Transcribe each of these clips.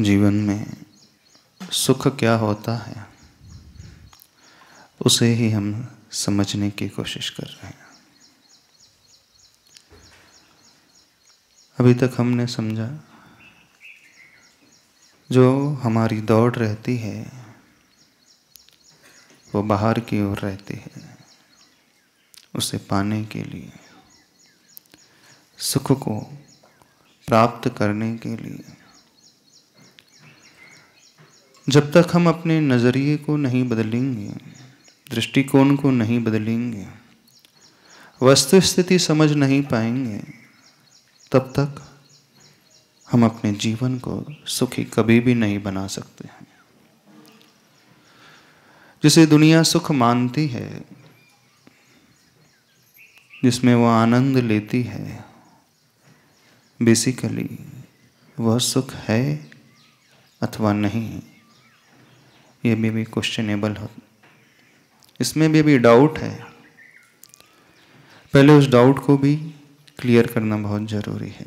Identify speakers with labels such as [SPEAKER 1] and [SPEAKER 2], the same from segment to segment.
[SPEAKER 1] जीवन में सुख क्या होता है उसे ही हम समझने की कोशिश कर रहे हैं। अभी तक हमने समझा जो हमारी दौड़ रहती है वो बाहर की ओर रहती है, उसे पाने के लिए, सुख को प्राप्त करने के लिए। जब तक हम अपने नज़रिए को नहीं बदलेंगे, दृष्टिकोण को नहीं बदलेंगे, वस्तु स्थिति समझ नहीं पाएंगे, तब तक हम अपने जीवन को सुखी कभी भी नहीं बना सकते हैं। जिसे दुनिया सुख मानती है, जिसमें वह आनंद लेती है, बेसिकली वह सुख है अथवा नहीं, ये भी क्वेश्चनेबल हो, इसमें भी अभी डाउट है। पहले उस डाउट को भी क्लियर करना बहुत जरूरी है।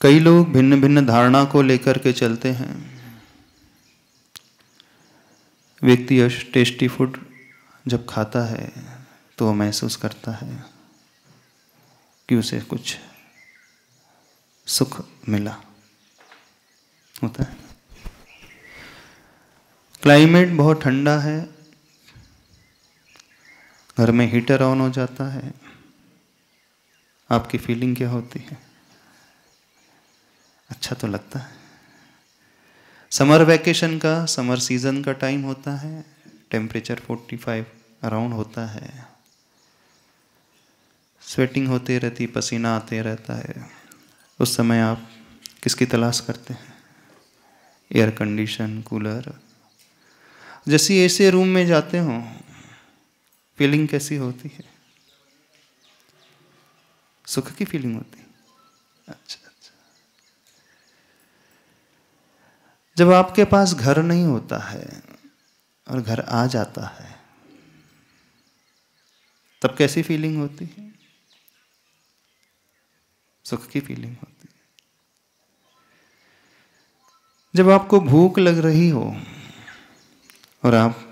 [SPEAKER 1] कई लोग भिन्न भिन्न धारणा को लेकर के चलते हैं। व्यक्ति टेस्टी फूड जब खाता है तो वो महसूस करता है कि उसे कुछ सुख मिला होता है। क्लाइमेट बहुत ठंडा है, घर में हीटर ऑन हो जाता है, आपकी फीलिंग क्या होती है? अच्छा तो लगता है। समर वैकेशन का, समर सीजन का टाइम होता है, टेम्परेचर 45 अराउंड होता है, स्वेटिंग होती रहती, पसीना आते रहता है। उस समय आप किसकी तलाश करते हैं? Air condition, cooler. जैसे ऐसे रूम में जाते हो, फीलिंग कैसी होती है? सुख की फीलिंग होती है। अच्छा। जब आपके पास घर नहीं होता है और घर आ जाता है, तब कैसी फीलिंग होती है? सुख की फीलिंग होती है। जब आपको भूख लग रही हो और आप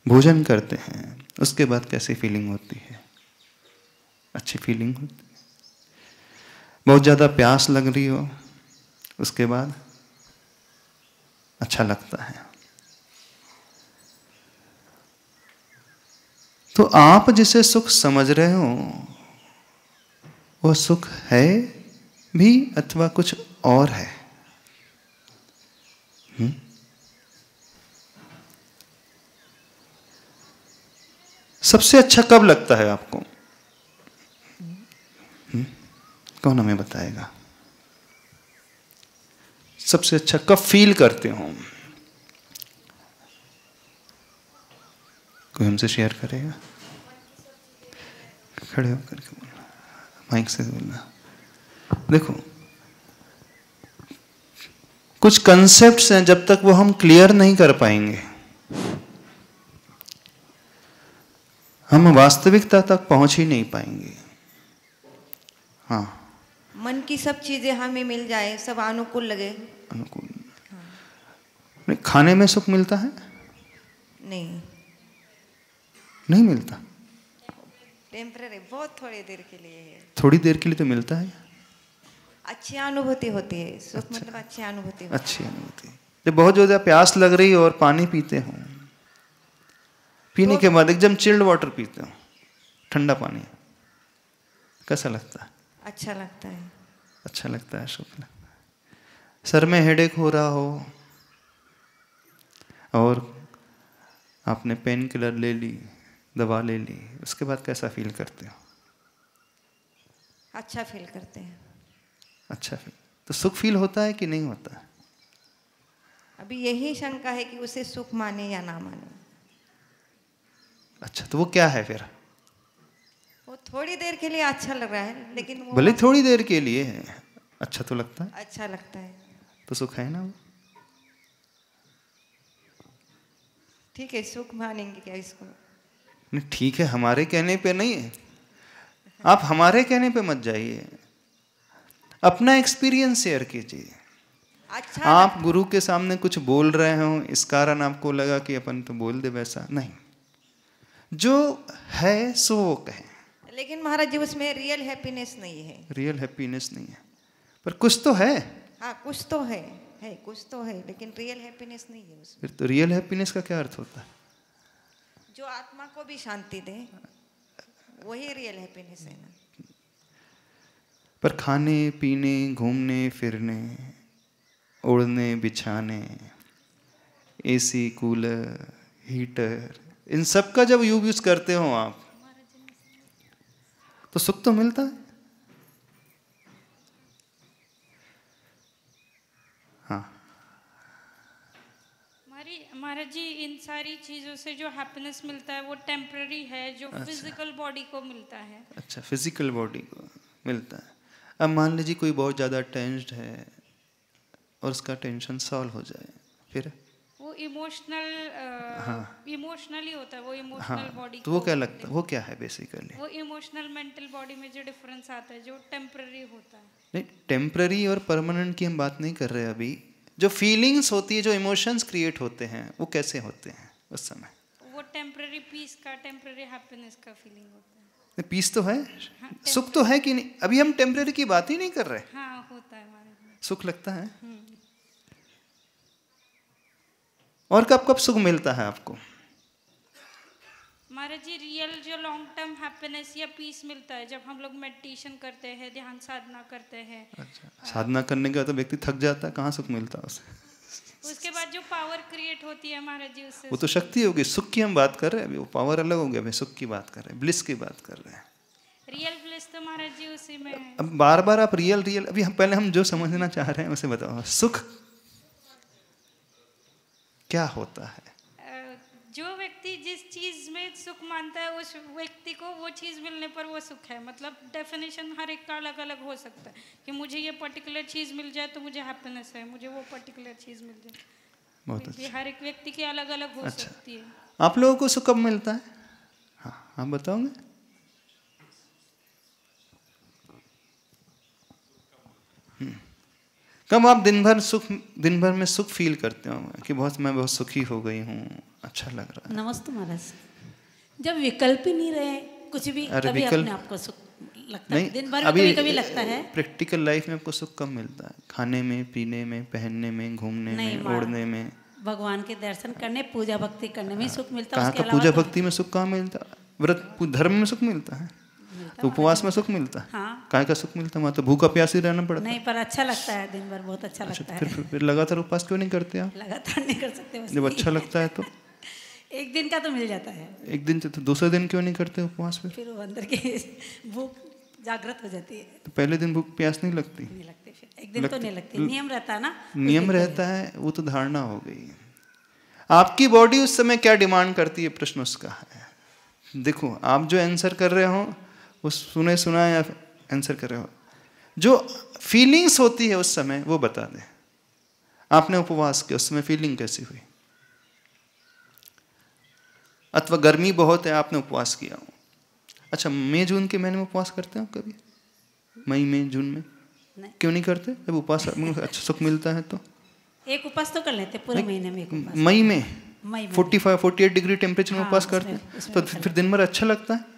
[SPEAKER 1] भोजन करते हैं, उसके बाद कैसी फीलिंग होती है? अच्छी फीलिंग होती है। बहुत ज़्यादा प्यास लग रही हो, उसके बाद अच्छा लगता है। तो आप जिसे सुख समझ रहे हो वह सुख है भी अथवा कुछ और है? सबसे अच्छा कब लगता है आपको? कौन हमें बताएगा? सबसे अच्छा कब फील करते हो? कोई हमसे शेयर करेगा? खड़े होकर के बोलना, माइक से बोलना। देखो, कुछ कंसेप्ट्स हैं, जब तक वो हम क्लियर नहीं कर पाएंगे, हम वास्तविकता तक पहुंच ही नहीं पाएंगे। हाँ,
[SPEAKER 2] मन की सब चीजें हमें मिल जाए, सब अनुकूल लगे।
[SPEAKER 1] अनुकूल। हाँ। खाने में सुख मिलता है? नहीं मिलता।
[SPEAKER 2] टेम्पररी, बहुत थोड़ी देर के लिए है।
[SPEAKER 1] थोड़ी देर के लिए तो मिलता है।
[SPEAKER 2] अच्छी अनुभूति होती है सुख। अच्छा। मतलब अच्छी अनुभूति।
[SPEAKER 1] अच्छी अनुभूति। जब बहुत ज्यादा प्यास लग रही हो और पानी पीते हो, पीने के बाद एकदम चिल्ड वाटर पीते हो, ठंडा पानी, कैसा लगता है?
[SPEAKER 2] अच्छा लगता है।
[SPEAKER 1] अच्छा लगता है, सुख लगता है। सर में हेडेक हो रहा हो और आपने पेन किलर ले ली, दवा ले ली, उसके बाद कैसा फील करते हो?
[SPEAKER 2] अच्छा फील करते हैं। अच्छा
[SPEAKER 1] फील। तो सुख फील होता है कि नहीं होता है?
[SPEAKER 2] अभी यही शंका है कि उसे सुख माने या ना माने।
[SPEAKER 1] अच्छा, तो वो क्या है फिर?
[SPEAKER 2] वो थोड़ी देर के लिए अच्छा लग रहा है, लेकिन वो
[SPEAKER 1] भले थोड़ी देर के लिए है, अच्छा तो लगता है।
[SPEAKER 2] अच्छा लगता है
[SPEAKER 1] तो सुख है ना वो?
[SPEAKER 2] ठीक है, सुख मानेंगे क्या इसको?
[SPEAKER 1] नहीं, ठीक है, हमारे कहने पे नहीं है। आप हमारे कहने पे मत जाइए। अपना एक्सपीरियंस शेयर कीजिए।
[SPEAKER 2] अच्छा
[SPEAKER 1] आप गुरु के सामने कुछ बोल रहे हो इस कारण आपको लगा कि अपन तो बोल दे, वैसा नहीं, जो है सो वो कहें।
[SPEAKER 2] लेकिन महाराज जी उसमें रियल हैप्पीनेस नहीं है।
[SPEAKER 1] रियल हैप्पीनेस नहीं है, पर कुछ तो है।
[SPEAKER 2] हाँ कुछ तो है कुछ तो है, लेकिन रियल हैप्पीनेस नहीं है उसमें।
[SPEAKER 1] फिर तो रियल हैप्पीनेस का क्या अर्थ होता है?
[SPEAKER 2] जो आत्मा को भी शांति दे, वही रियल हैप्पीनेस है ना।
[SPEAKER 1] पर खाने पीने, घूमने फिरने, ओढ़ने बिछाने, एसी, कूलर, हीटर, इन सब का जब यूज करते हो आप, तो सुख तो मिलता है। हाँ
[SPEAKER 3] महाराज जी, इन सारी चीज़ों से जो हैप्पीनेस मिलता है वो टेम्पररी है, जो फिजिकल बॉडी को मिलता है।
[SPEAKER 1] अच्छा, फिजिकल बॉडी को मिलता है। अब मान लीजिए कोई बहुत ज़्यादा टेंस्ड है और उसका टेंशन सॉल्व हो जाए, फिर
[SPEAKER 3] वो इमोशनली होता है, वो इमोशनल बॉडी।
[SPEAKER 1] तो वो क्या लगता है, वो क्या है बेसिकली?
[SPEAKER 3] वो इमोशनल मेंटल बॉडी में जो डिफरेंस आता है, जो टेम्पररी होता है।
[SPEAKER 1] नहीं, टेम्पररी और परमानेंट की हम बात नहीं कर रहे अभी। जो फीलिंग्स होती है, जो इमोशंस क्रिएट होते हैं, वो कैसे होते हैं उस समय?
[SPEAKER 3] वो टेम्पररी पीस का, टेम्पररी हैप्पीनेस का फीलिंग होता है।
[SPEAKER 1] पीस तो है, सुख तो है कि नहीं? अभी हम टेम्पररी की बात ही नहीं कर रहे।
[SPEAKER 3] हाँ होता है महाराज।
[SPEAKER 1] सुख लगता है। और कब कब सुख मिलता है आपको?
[SPEAKER 3] महाराज जी, रियल जो लॉन्ग टर्म हैप्पीनेस या पीस मिलता है जब हम लोग मेडिटेशन करते हैं, ध्यान साधना करते हैं।
[SPEAKER 1] अच्छा, साधना करने के बाद तो व्यक्ति थक जाता है, कहाँ सुख मिलता है उसे?
[SPEAKER 3] उसके बाद जो पावर क्रिएट होती है महाराज जी, उससे
[SPEAKER 1] वो तो शक्ति होगी। सुख की हम बात कर रहे हैं अभी, वो पावर अलग हो गया। अभी सुख की बात कर रहे हैं, ब्लिस की बात कर रहे हैं।
[SPEAKER 3] रियल ब्लिस तो महाराज जी उसी में है।
[SPEAKER 1] अब बार बार आप रियल, अभी हम पहले हम जो समझना चाह रहे हैं उसे बताओ। सुख क्या होता है?
[SPEAKER 3] जो व्यक्ति जिस चीज में सुख मानता है, उस व्यक्ति को वो चीज मिलने पर वो सुख है। मतलब डेफिनेशन हर एक का अलग अलग हो सकता है कि मुझे ये पर्टिकुलर चीज मिल जाए तो मुझे हैप्पीनेस है, मुझे वो पर्टिकुलर चीज मिल जाए।
[SPEAKER 1] बहुत अच्छा।
[SPEAKER 3] हर एक व्यक्ति की अलग अलग हो सकती है।
[SPEAKER 1] आप लोगों को सुख कब मिलता है? हाँ, आप बताओगे? कब आप दिन भर में सुख फील करते हो कि मैं बहुत सुखी हो गई हूँ, अच्छा लग रहा है?
[SPEAKER 4] नमस्ते महाराज। जब विकल्प ही नहीं रहे कुछ भी, तभी अपने आप को सुख लगता है। दिन भर में कभी कभी लगता है।
[SPEAKER 1] प्रैक्टिकल लाइफ में आपको सुख कब मिलता है? खाने में, पीने में, पहनने में, घूमने में, ओढ़ने में?
[SPEAKER 4] भगवान के दर्शन करने, पूजा भक्ति करने में सुख मिलता है।
[SPEAKER 1] कहाँ का पूजा भक्ति में सुख कहाँ मिलता है? व्रत धर्म में सुख मिलता है, तो उपवास में सुख मिलता है।
[SPEAKER 4] हाँ।
[SPEAKER 1] काय का सुख मिलता है? वहाँ तो भूखा प्यासी रहना पड़ता है।
[SPEAKER 4] नहीं, पर अच्छा लगता है, दिन भर बहुत अच्छा लगता है।
[SPEAKER 1] फिर लगातार उपवास क्यों नहीं करते आप?
[SPEAKER 4] लगातार नहीं कर सकते।
[SPEAKER 1] जब अच्छा लगता है तो
[SPEAKER 4] एक दिन का तो मिल जाता है।
[SPEAKER 1] एक दिन तो दूसरे दिन क्यों नहीं करते उपवास?
[SPEAKER 4] फिर वो अंदर की भूख जागृत हो जाती है।
[SPEAKER 1] तो पहले दिन भूख प्यास नहीं लगती?
[SPEAKER 4] नहीं लगती, फिर एक दिन तो नहीं लगती। नियम रहता है ना,
[SPEAKER 1] नियम रहता है, वो तो धारणा हो गई। आपकी बॉडी उस समय क्या डिमांड करती है, प्रश्न उसका है। देखो, आप जो आंसर कर रहे हो वो सुना या आंसर कर रहे हो, जो फीलिंग्स होती है उस समय वो बता दें। आपने उपवास किया, उस समय फीलिंग कैसी हुई? अथवा गर्मी बहुत है, आपने उपवास किया। अच्छा, मई जून के महीने में उपवास करते हैं आप कभी? मई में, जून में
[SPEAKER 4] नहीं।
[SPEAKER 1] क्यों नहीं करते? जब उपवास अच्छा सुख मिलता है तो
[SPEAKER 4] एक उपवास तो कर लेते पूरे महीने में। एक उपवास
[SPEAKER 1] मई में 45-48 डिग्री टेम्परेचर में उपवास करते हैं, तो फिर दिन भर अच्छा लगता है।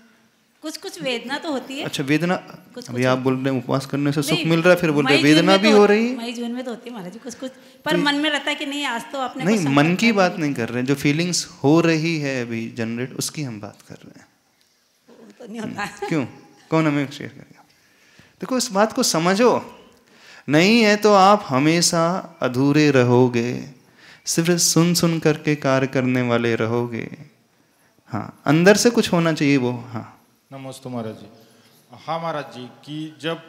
[SPEAKER 4] कुछ वेदना तो होती है।
[SPEAKER 1] अच्छा, वेदना अभी आप बोल रहे हैं उपवास करने से सुख मिल रहा है, फिर बोल रहे वेदना भी हो रही है।
[SPEAKER 4] मई जून में तो होती है महाराज जी कुछ, पर मन में रहता है कि नहीं आज तो आपने
[SPEAKER 1] नहीं, मन की बात नहीं कर रहे हैं, जो फीलिंग्स हो रही है अभी जनरेट, उसकी हम बात कर रहे हैं।
[SPEAKER 4] तो नहीं होता।
[SPEAKER 1] क्यों? कौन हमें शेयर करेगा? देखो, इस बात को समझो। नहीं है तो आप हमेशा अधूरे रहोगे, सिर्फ सुन करके कार्य करने वाले रहोगे। हाँ, अंदर से कुछ होना चाहिए वो। हाँ,
[SPEAKER 5] नमस्ते महाराज जी। हाँ महाराज जी, कि जब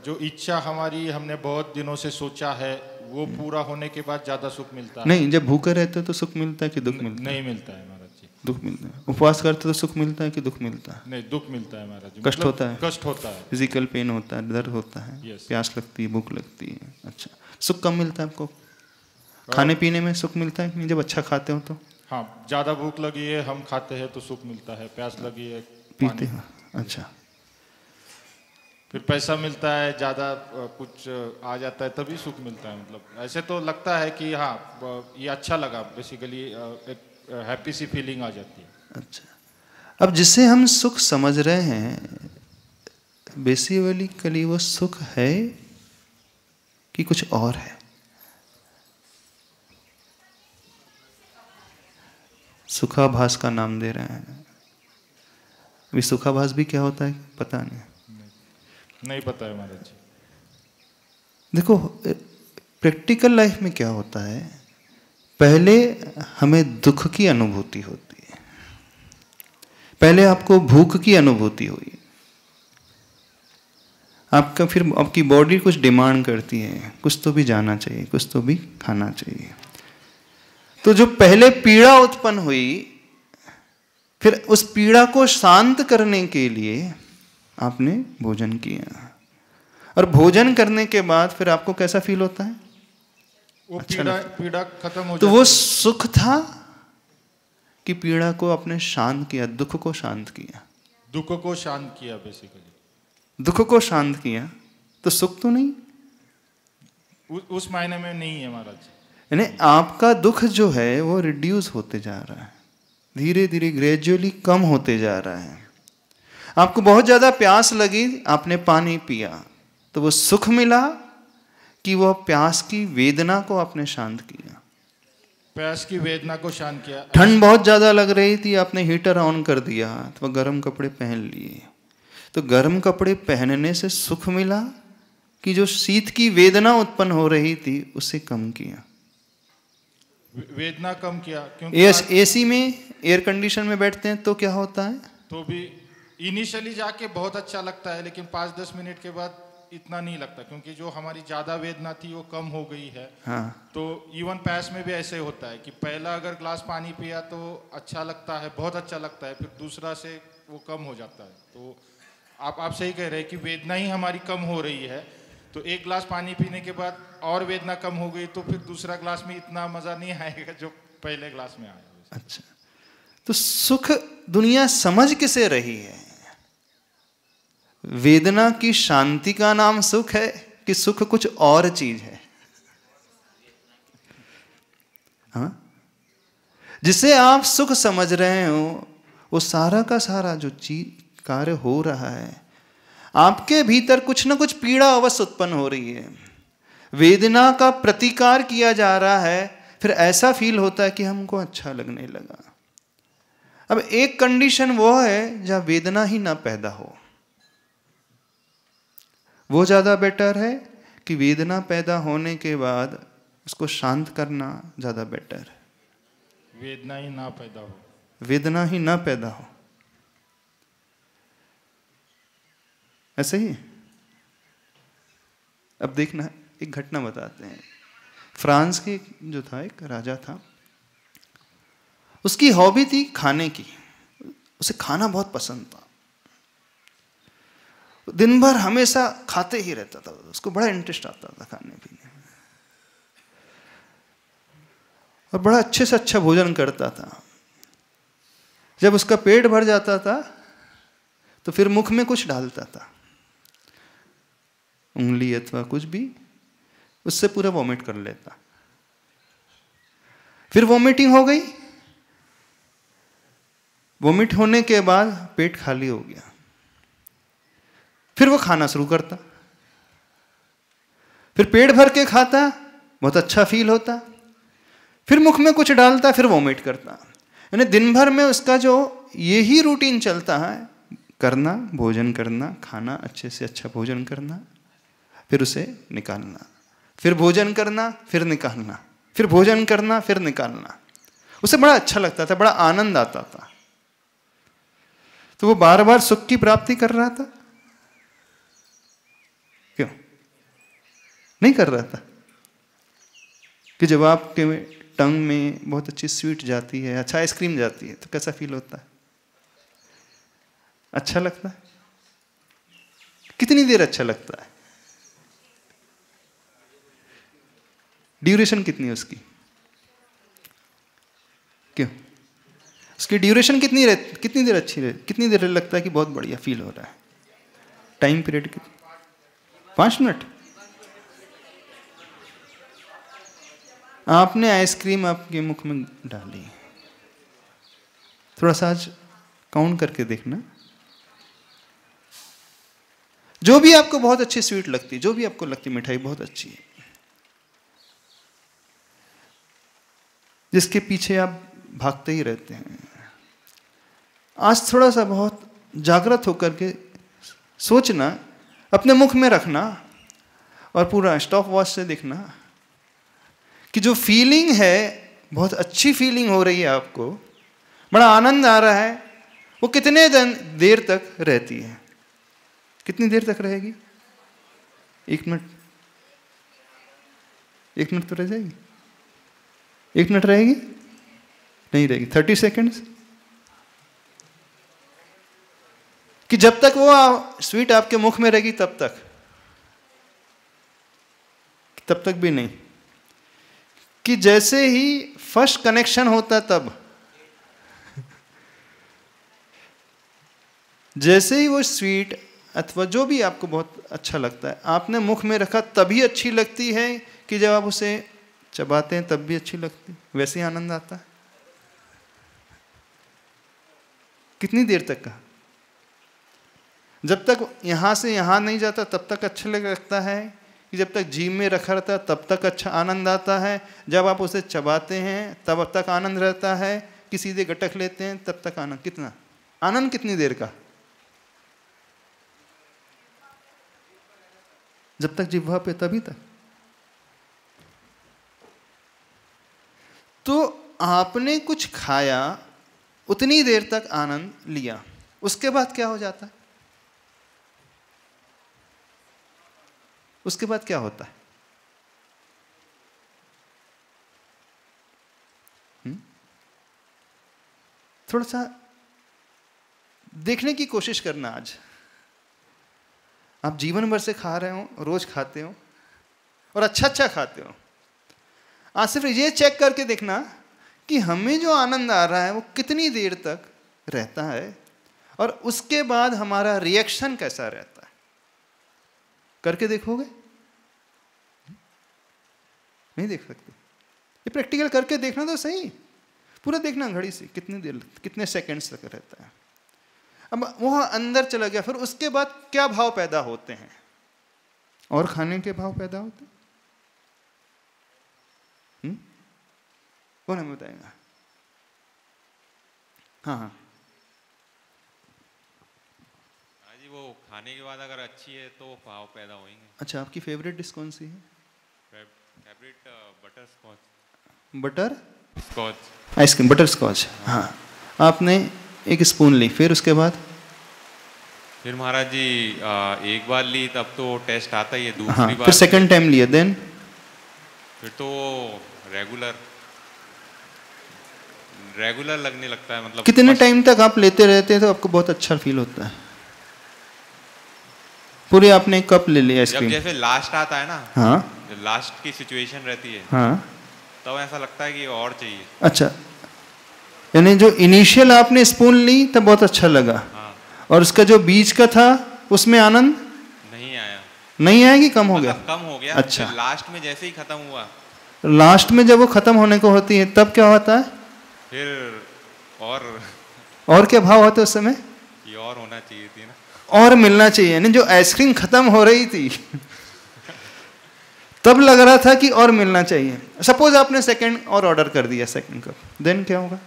[SPEAKER 5] जो इच्छा हमारी हमने बहुत दिनों से सोचा है वो पूरा होने के बाद ज्यादा सुख मिलता है।
[SPEAKER 1] नहीं, जब भूखे रहते तो सुख मिलता है कि दुख मिलता है?
[SPEAKER 5] नहीं मिलता है महाराज जी।
[SPEAKER 1] दुख मिलता है। उपवास करते तो सुख मिलता है कि दुख मिलता है?
[SPEAKER 5] नहीं, दुख मिलता है महाराज जी।
[SPEAKER 1] कष्ट होता है?
[SPEAKER 5] कष्ट होता है,
[SPEAKER 1] फिजिकल पेन होता है, दर्द होता है, प्यास लगती है, भूख लगती है। अच्छा, सुख कब मिलता है आपको? खाने पीने में सुख मिलता है कि नहीं, जब अच्छा खाते हो तो?
[SPEAKER 5] हाँ, ज्यादा भूख लगी है, हम खाते हैं तो सुख मिलता है। प्यास लगी है,
[SPEAKER 1] पीते हो। अच्छा,
[SPEAKER 5] फिर पैसा मिलता है, ज़्यादा कुछ आ जाता है तभी सुख मिलता है। मतलब ऐसे तो लगता है कि हाँ ये अच्छा लगा, बेसिकली एक हैप्पी सी फीलिंग आ जाती है।
[SPEAKER 1] अच्छा, अब जिसे हम सुख समझ रहे हैं बेसिकली वो सुख है कि कुछ और है? सुखाभास का नाम दे रहे हैं। अभी सुखाभास भी क्या होता है पता
[SPEAKER 5] नहीं पता है महाराज जी।
[SPEAKER 1] देखो प्रैक्टिकल लाइफ में क्या होता है, पहले हमें दुख की अनुभूति होती है, पहले आपको भूख की अनुभूति हुई, आपका फिर आपकी बॉडी कुछ डिमांड करती है, कुछ तो भी जाना चाहिए, कुछ तो भी खाना चाहिए। तो जो पहले पीड़ा उत्पन्न हुई, फिर उस पीड़ा को शांत करने के लिए आपने भोजन किया, और भोजन करने के बाद फिर आपको कैसा फील होता है?
[SPEAKER 5] वो अच्छा पीड़ा खत्म हो
[SPEAKER 1] तो वो सुख था कि पीड़ा को आपने शांत किया, दुख को शांत किया?
[SPEAKER 5] दुख को शांत किया बेसिकली।
[SPEAKER 1] दुख को शांत किया तो सुख तो नहीं?
[SPEAKER 5] उस मायने में नहीं है महाराज।
[SPEAKER 1] यानी आपका दुख जो है वो रिड्यूस होते जा रहा है, धीरे धीरे ग्रेजुअली कम होते जा रहा है। आपको बहुत ज्यादा प्यास लगी, आपने पानी पिया, तो वो सुख मिला कि वो प्यास की वेदना को आपने शांत किया?
[SPEAKER 5] प्यास की वेदना को शांत किया।
[SPEAKER 1] ठंड बहुत ज्यादा लग रही थी, आपने हीटर ऑन कर दिया तो गर्म कपड़े पहन लिए, तो गर्म कपड़े पहनने से सुख मिला कि जो शीत की वेदना उत्पन्न हो रही थी उसे कम किया?
[SPEAKER 5] वेदना कम किया, क्योंकि
[SPEAKER 1] एसी में एयर कंडीशन में बैठते हैं तो क्या होता है,
[SPEAKER 5] तो भी इनिशियली जाके बहुत अच्छा लगता है, लेकिन 5-10 मिनट के बाद इतना नहीं लगता, क्योंकि जो हमारी ज्यादा वेदना थी वो कम हो गई है।
[SPEAKER 1] हाँ।
[SPEAKER 5] तो इवन प्यास में भी ऐसे होता है कि पहला अगर ग्लास पानी पिया तो अच्छा लगता है, बहुत अच्छा लगता है, फिर दूसरा से वो कम हो जाता है। तो आप सही कह रहे हैं कि वेदना ही हमारी कम हो रही है, तो एक गिलास पानी पीने के बाद और वेदना कम हो गई, तो फिर दूसरा गिलास में इतना मजा नहीं आएगा जो पहले गिलास में आया।
[SPEAKER 1] अच्छा, तो सुख दुनिया समझ किसे रही है? वेदना की शांति का नाम सुख है कि सुख कुछ और चीज है? हाँ, जिसे आप सुख समझ रहे हो वो सारा का सारा जो चीज कार्य हो रहा है, आपके भीतर कुछ ना कुछ पीड़ा अवश्य उत्पन्न हो रही है, वेदना का प्रतिकार किया जा रहा है, फिर ऐसा फील होता है कि हमको अच्छा लगने लगा। अब एक कंडीशन वो है जहां वेदना ही ना पैदा हो, वो ज्यादा बेटर है कि वेदना पैदा होने के बाद उसको शांत करना ज्यादा बेटर है?
[SPEAKER 5] वेदना ही ना पैदा हो।
[SPEAKER 1] वेदना ही ना पैदा हो, ऐसे ही। अब देखना, एक घटना बताते हैं। फ्रांस के जो था एक राजा था, उसकी हॉबी थी खाने की, उसे खाना बहुत पसंद था, दिन भर हमेशा खाते ही रहता था, उसको बड़ा इंटरेस्ट आता था खाने पीने में, और बड़ा अच्छे से अच्छा भोजन करता था। जब उसका पेट भर जाता था तो फिर मुख में कुछ डालता था, उंगली अथवा कुछ भी, उससे पूरा वॉमिट कर लेता। फिर वॉमिटिंग हो गई, वॉमिट होने के बाद पेट खाली हो गया, फिर वो खाना शुरू करता, फिर पेट भर के खाता, बहुत अच्छा फील होता, फिर मुख में कुछ डालता, फिर वॉमिट करता। यानी दिन भर में उसका जो यही रूटीन चलता है, करना, भोजन करना, खाना, अच्छे से अच्छा भोजन करना, फिर उसे निकालना, फिर भोजन करना, फिर निकालना, फिर भोजन करना, फिर निकालना। उसे बड़ा अच्छा लगता था, बड़ा आनंद आता था। तो वो बार बार सुख की प्राप्ति कर रहा था, क्यों नहीं कर रहा था? कि जब आपके टंग में बहुत अच्छी स्वीट जाती है, अच्छा आइसक्रीम जाती है, तो कैसा फील होता है? अच्छा लगता है। कितनी देर अच्छा लगता है? ड्यूरेशन कितनी है उसकी? क्यों उसकी ड्यूरेशन कितनी देर अच्छी रहे, कितनी देर लगता है कि बहुत बढ़िया फील हो रहा है? टाइम पीरियड कितना? 5 मिनट। आपने आइसक्रीम आपके मुख में डाली, थोड़ा सा आज काउंट करके देखना। जो भी आपको बहुत अच्छी स्वीट लगती, जो भी आपको लगती मिठाई बहुत अच्छी है, जिसके पीछे आप भागते ही रहते हैं, आज थोड़ा सा बहुत जागृत होकर के सोचना, अपने मुख में रखना और पूरा स्टॉप वॉच से देखना कि जो फीलिंग है, बहुत अच्छी फीलिंग हो रही है, आपको बड़ा आनंद आ रहा है, वो कितने देर तक रहती है? कितनी देर तक रहेगी? 1 मिनट? 1 मिनट तो रह जाएगी? 1 मिनट रहेगी? नहीं रहेगी। 30 सेकेंड्स? कि जब तक वो स्वीट आपके मुख में रहेगी तब तक? तब तक भी नहीं। कि जैसे ही फर्स्ट कनेक्शन होता तब, जैसे ही वो स्वीट अथवा जो भी आपको बहुत अच्छा लगता है आपने मुख में रखा, तभी अच्छी लगती है कि जब आप उसे चबाते हैं तब भी अच्छी लगती है? वैसे ही आनंद आता है। कितनी देर तक का? जब तक यहां से यहां नहीं जाता तब तक अच्छा लगता है, कि जब तक जीभ में रखा रहता है तब तक अच्छा आनंद आता है, जब आप उसे चबाते हैं तब तक आनंद रहता है, कि सीधे गटक लेते हैं तब तक आनंद? कितना आनंद? कितनी देर का? जब तक जिह्वा पे तभी तक। तो आपने कुछ खाया, उतनी देर तक आनंद लिया, उसके बाद क्या हो जाता है? उसके बाद क्या होता है? थोड़ा सा देखने की कोशिश करना। आज आप जीवन भर से खा रहे हो, रोज खाते हो और अच्छा अच्छा खाते हो, आज सिर्फ ये चेक करके देखना कि हमें जो आनंद आ रहा है वो कितनी देर तक रहता है और उसके बाद हमारा रिएक्शन कैसा रहता है। करके देखोगे? नहीं देख सकते? ये प्रैक्टिकल करके देखना तो सही, पूरा देखना घड़ी से कितनी देर, कितने सेकंड्स तक रहता है। अब वहाँ अंदर चला गया, फिर उसके बाद क्या भाव पैदा होते हैं? और खाने के भाव पैदा होते हैं। कौन हमें बताएगा? हाँ हाँ
[SPEAKER 6] जी, वो खाने के बाद अगर अच्छी है तो भाव पैदा होंगे। अच्छा,
[SPEAKER 1] आपकी फेवरेट डिश कौन सी है?
[SPEAKER 6] Favourite butterscotch.
[SPEAKER 1] Butter
[SPEAKER 6] scotch
[SPEAKER 1] ice cream, butterscotch. हाँ, आपने एक स्पून ली, फिर उसके बाद?
[SPEAKER 6] फिर महाराज जी एक बार ली तब तो टेस्ट आता ही है, दूसरी
[SPEAKER 1] हाँ,
[SPEAKER 6] बार
[SPEAKER 1] फिर सेकंड टाइम लिया, देन?
[SPEAKER 6] फिर तो रेगुलर लगने लगता है। मतलब
[SPEAKER 1] कितने टाइम तक आप लेते रहते हैं तो आपको बहुत अच्छा फील होता है? पूरे आपने एक कप ले लिया आइसक्रीम,
[SPEAKER 6] जब जैसे लास्ट आता है ना,
[SPEAKER 1] हाँ,
[SPEAKER 6] लास्ट की सिचुएशन रहती है,
[SPEAKER 1] हाँ,
[SPEAKER 6] तब ऐसा लगता है कि और चाहिए।
[SPEAKER 1] अच्छा, यानी जो इनिशियल आपने स्पून ली तब बहुत अच्छा लगा,
[SPEAKER 6] हाँ,
[SPEAKER 1] और उसका जो बीच का था उसमें आनंद
[SPEAKER 6] नहीं आया।
[SPEAKER 1] नहीं आया कि कम हो गया?
[SPEAKER 6] कम हो गया।
[SPEAKER 1] अच्छा,
[SPEAKER 6] लास्ट में जैसे ही खत्म हुआ,
[SPEAKER 1] लास्ट में जब वो खत्म होने को होती है तब क्या होता है?
[SPEAKER 6] फिर
[SPEAKER 1] और क्या भाव होता है उस समय?
[SPEAKER 6] ये और होना चाहिए थी ना,
[SPEAKER 1] और मिलना चाहिए। यानी जो आइसक्रीम खत्म हो रही थी तब लग रहा था कि और मिलना चाहिए। सपोज आपने सेकंड और ऑर्डर कर दिया, सेकंड कप, देन क्या होगा?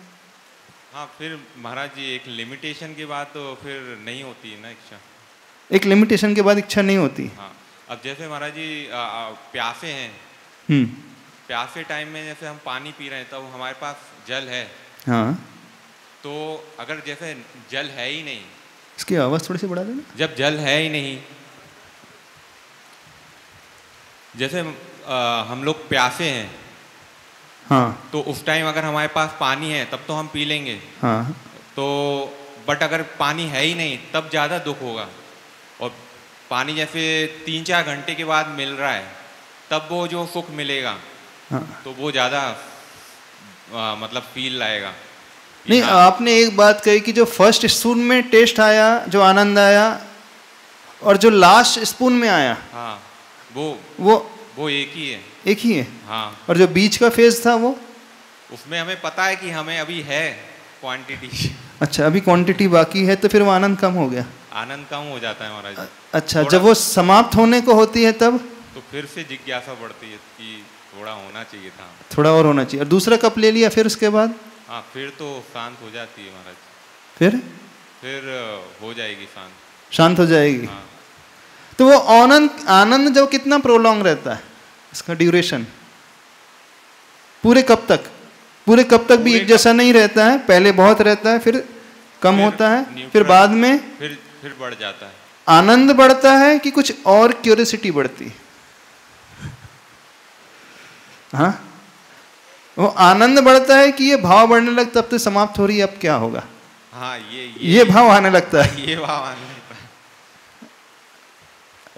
[SPEAKER 6] हाँ, फिर महाराज जी एक लिमिटेशन के बाद तो फिर नहीं होती है ना इच्छा।
[SPEAKER 1] एक लिमिटेशन के बाद इच्छा नहीं होती।
[SPEAKER 6] हाँ, अब जैसे महाराज जी प्यासे हैं, प्यासे टाइम में जैसे हम पानी पी रहे हैं तब हमारे पास जल है,
[SPEAKER 1] हाँ,
[SPEAKER 6] तो अगर जैसे जल है ही नहीं,
[SPEAKER 1] इसकी आवाज थोड़ी सी बढ़ा देना।
[SPEAKER 6] जब जल है ही नहीं, जैसे हम लोग प्यासे हैं,
[SPEAKER 1] हाँ,
[SPEAKER 6] तो उस टाइम अगर हमारे पास पानी है तब तो हम पी लेंगे,
[SPEAKER 1] हाँ,
[SPEAKER 6] तो बट अगर पानी है ही नहीं तब ज़्यादा दुख होगा। और पानी जैसे 3-4 घंटे के बाद मिल रहा है तब वो जो सुख मिलेगा,
[SPEAKER 1] हाँ,
[SPEAKER 6] तो वो ज़्यादा मतलब फील लाएगा।
[SPEAKER 1] नहीं, आपने एक बात कही कि जो फर्स्ट स्पून में टेस्ट आया, जो आनंद आया, और जो लास्ट स्पून में आया,
[SPEAKER 6] हाँ, वो एक ही है।
[SPEAKER 1] एक ही है।
[SPEAKER 6] हाँ।
[SPEAKER 1] और जो बीच का फेज था वो,
[SPEAKER 6] उसमें हमें पता है कि हमें अभी है क्वांटिटी।
[SPEAKER 1] अच्छा, अभी क्वांटिटी बाकी है, तो फिर वो आनंद कम हो गया।
[SPEAKER 6] आनंद कम हो जाता है महाराज।
[SPEAKER 1] अच्छा, जब वो समाप्त होने को होती है तब
[SPEAKER 6] तो फिर से जिज्ञासा बढ़ती है कि थोड़ा होना चाहिए था,
[SPEAKER 1] थोड़ा और होना चाहिए। और दूसरा कप ले लिया, फिर उसके बाद
[SPEAKER 6] हाँ, फिर तो शांत हो जाती है महाराज।
[SPEAKER 1] फिर
[SPEAKER 6] हो जाएगी
[SPEAKER 1] शांत हो जाएगी।
[SPEAKER 6] हाँ।
[SPEAKER 1] तो वो आनंद जो कितना प्रोलॉन्ग रहता है, इसका ड्यूरेशन पूरे कब तक भी एक जैसा नहीं रहता है। पहले बहुत रहता है, फिर कम होता है, फिर बाद में
[SPEAKER 6] फिर बढ़ जाता है।
[SPEAKER 1] आनंद बढ़ता है कि कुछ और क्यूरियोसिटी बढ़ती है? हाँ, वो आनंद बढ़ता है कि ये भाव बढ़ने लगता, अब तो समाप्त हो रही है, अब क्या होगा?
[SPEAKER 6] हाँ,
[SPEAKER 1] ये भाव आने लगता है।
[SPEAKER 6] ये भाव आने लगता है।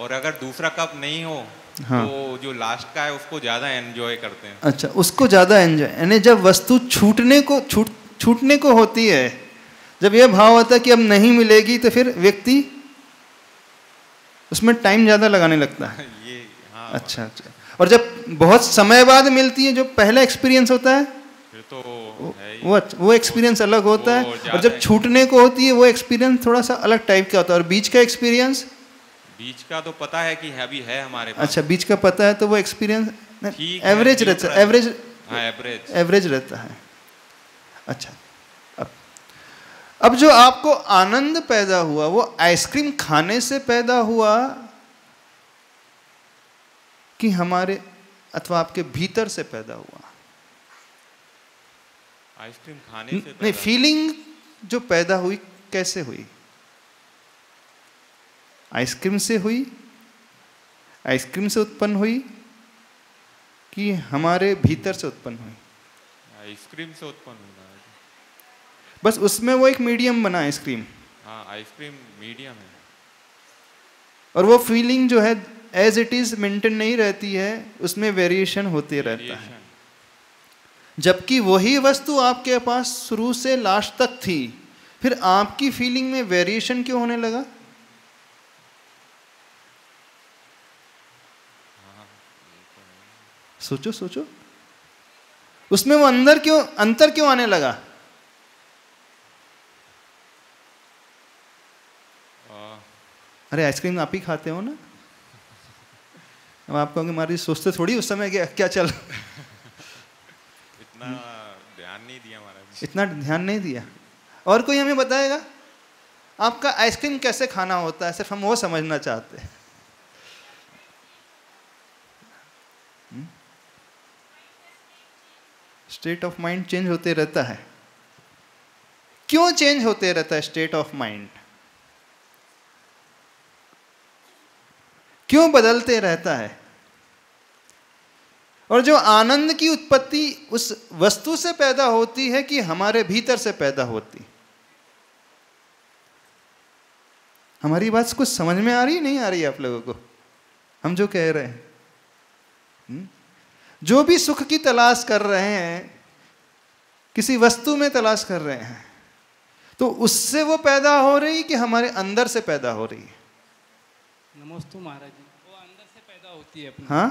[SPEAKER 6] और अगर दूसरा कप नहीं हो,
[SPEAKER 1] हाँ,
[SPEAKER 6] तो जो लास्ट का है उसको ज्यादा एंजॉय करते हैं।
[SPEAKER 1] अच्छा, उसको ज्यादा एंजॉय, यानी जब वस्तु छूटने को होती है, जब यह भाव होता है कि अब नहीं मिलेगी, तो फिर व्यक्ति उसमें टाइम ज्यादा लगाने लगता है।
[SPEAKER 6] ये हाँ।
[SPEAKER 1] अच्छा। और जब बहुत समय बाद मिलती है, जो पहला एक्सपीरियंस होता है,
[SPEAKER 6] फिर तो
[SPEAKER 1] वो एक्सपीरियंस अलग होता है। और जब छूटने को होती है, वो एक्सपीरियंस थोड़ा सा अलग टाइप का होता है। और बीच का एक्सपीरियंस,
[SPEAKER 6] बीच का तो पता है कि अभी है हमारे पास।
[SPEAKER 1] अच्छा, बीच का पता है, तो वो एक्सपीरियंस एवरेज रहता है, एवरेज रहता है। अच्छा, अब जो आपको आनंद पैदा हुआ, वो आइसक्रीम खाने से पैदा हुआ कि हमारे अथवा आपके भीतर से पैदा हुआ?
[SPEAKER 6] आइसक्रीम खाने से
[SPEAKER 1] नहीं, फीलिंग जो पैदा हुई कैसे हुई? आइसक्रीम से हुई, आइसक्रीम से उत्पन्न हुई कि हमारे भीतर से उत्पन्न हुई?
[SPEAKER 6] आइसक्रीम से उत्पन्न हुई।
[SPEAKER 1] बस उसमें वो एक मीडियम बना आइसक्रीम।
[SPEAKER 6] हाँ, आइसक्रीम मीडियम है।
[SPEAKER 1] और वो फीलिंग जो है एज इट इज मेंटेन नहीं रहती है, उसमें वेरिएशन होते रहता है। जबकि वही वस्तु आपके पास शुरू से लास्ट तक थी, फिर आपकी फीलिंग में वेरिएशन क्यों होने लगा? सोचो, उसमें वो अंतर क्यों आने लगा? अरे, आइसक्रीम आप ही खाते हो ना? अब आप कहोगे हमारी सोचते थोड़ी उस समय क्या चल
[SPEAKER 6] इतना ध्यान नहीं दिया महाराज।
[SPEAKER 1] इतना ध्यान नहीं दिया। और कोई हमें बताएगा आपका आइसक्रीम कैसे खाना होता है? सिर्फ हम वो समझना चाहते हैं। स्टेट ऑफ माइंड चेंज होते रहता है। क्यों चेंज होते रहता है स्टेट ऑफ माइंड? क्यों बदलते रहता है? और जो आनंद की उत्पत्ति उस वस्तु से पैदा होती है कि हमारे भीतर से पैदा होती? हमारी बात कुछ समझ में आ रही नहीं आ रही आप लोगों को? हम जो कह रहे हैं, जो भी सुख की तलाश कर रहे हैं, किसी वस्तु में तलाश कर रहे हैं, तो उससे वो पैदा हो रही कि हमारे अंदर से पैदा हो रही है?
[SPEAKER 7] नमस्ते महाराज जी। वो अंदर से पैदा होती है अपनी।
[SPEAKER 1] हाँ,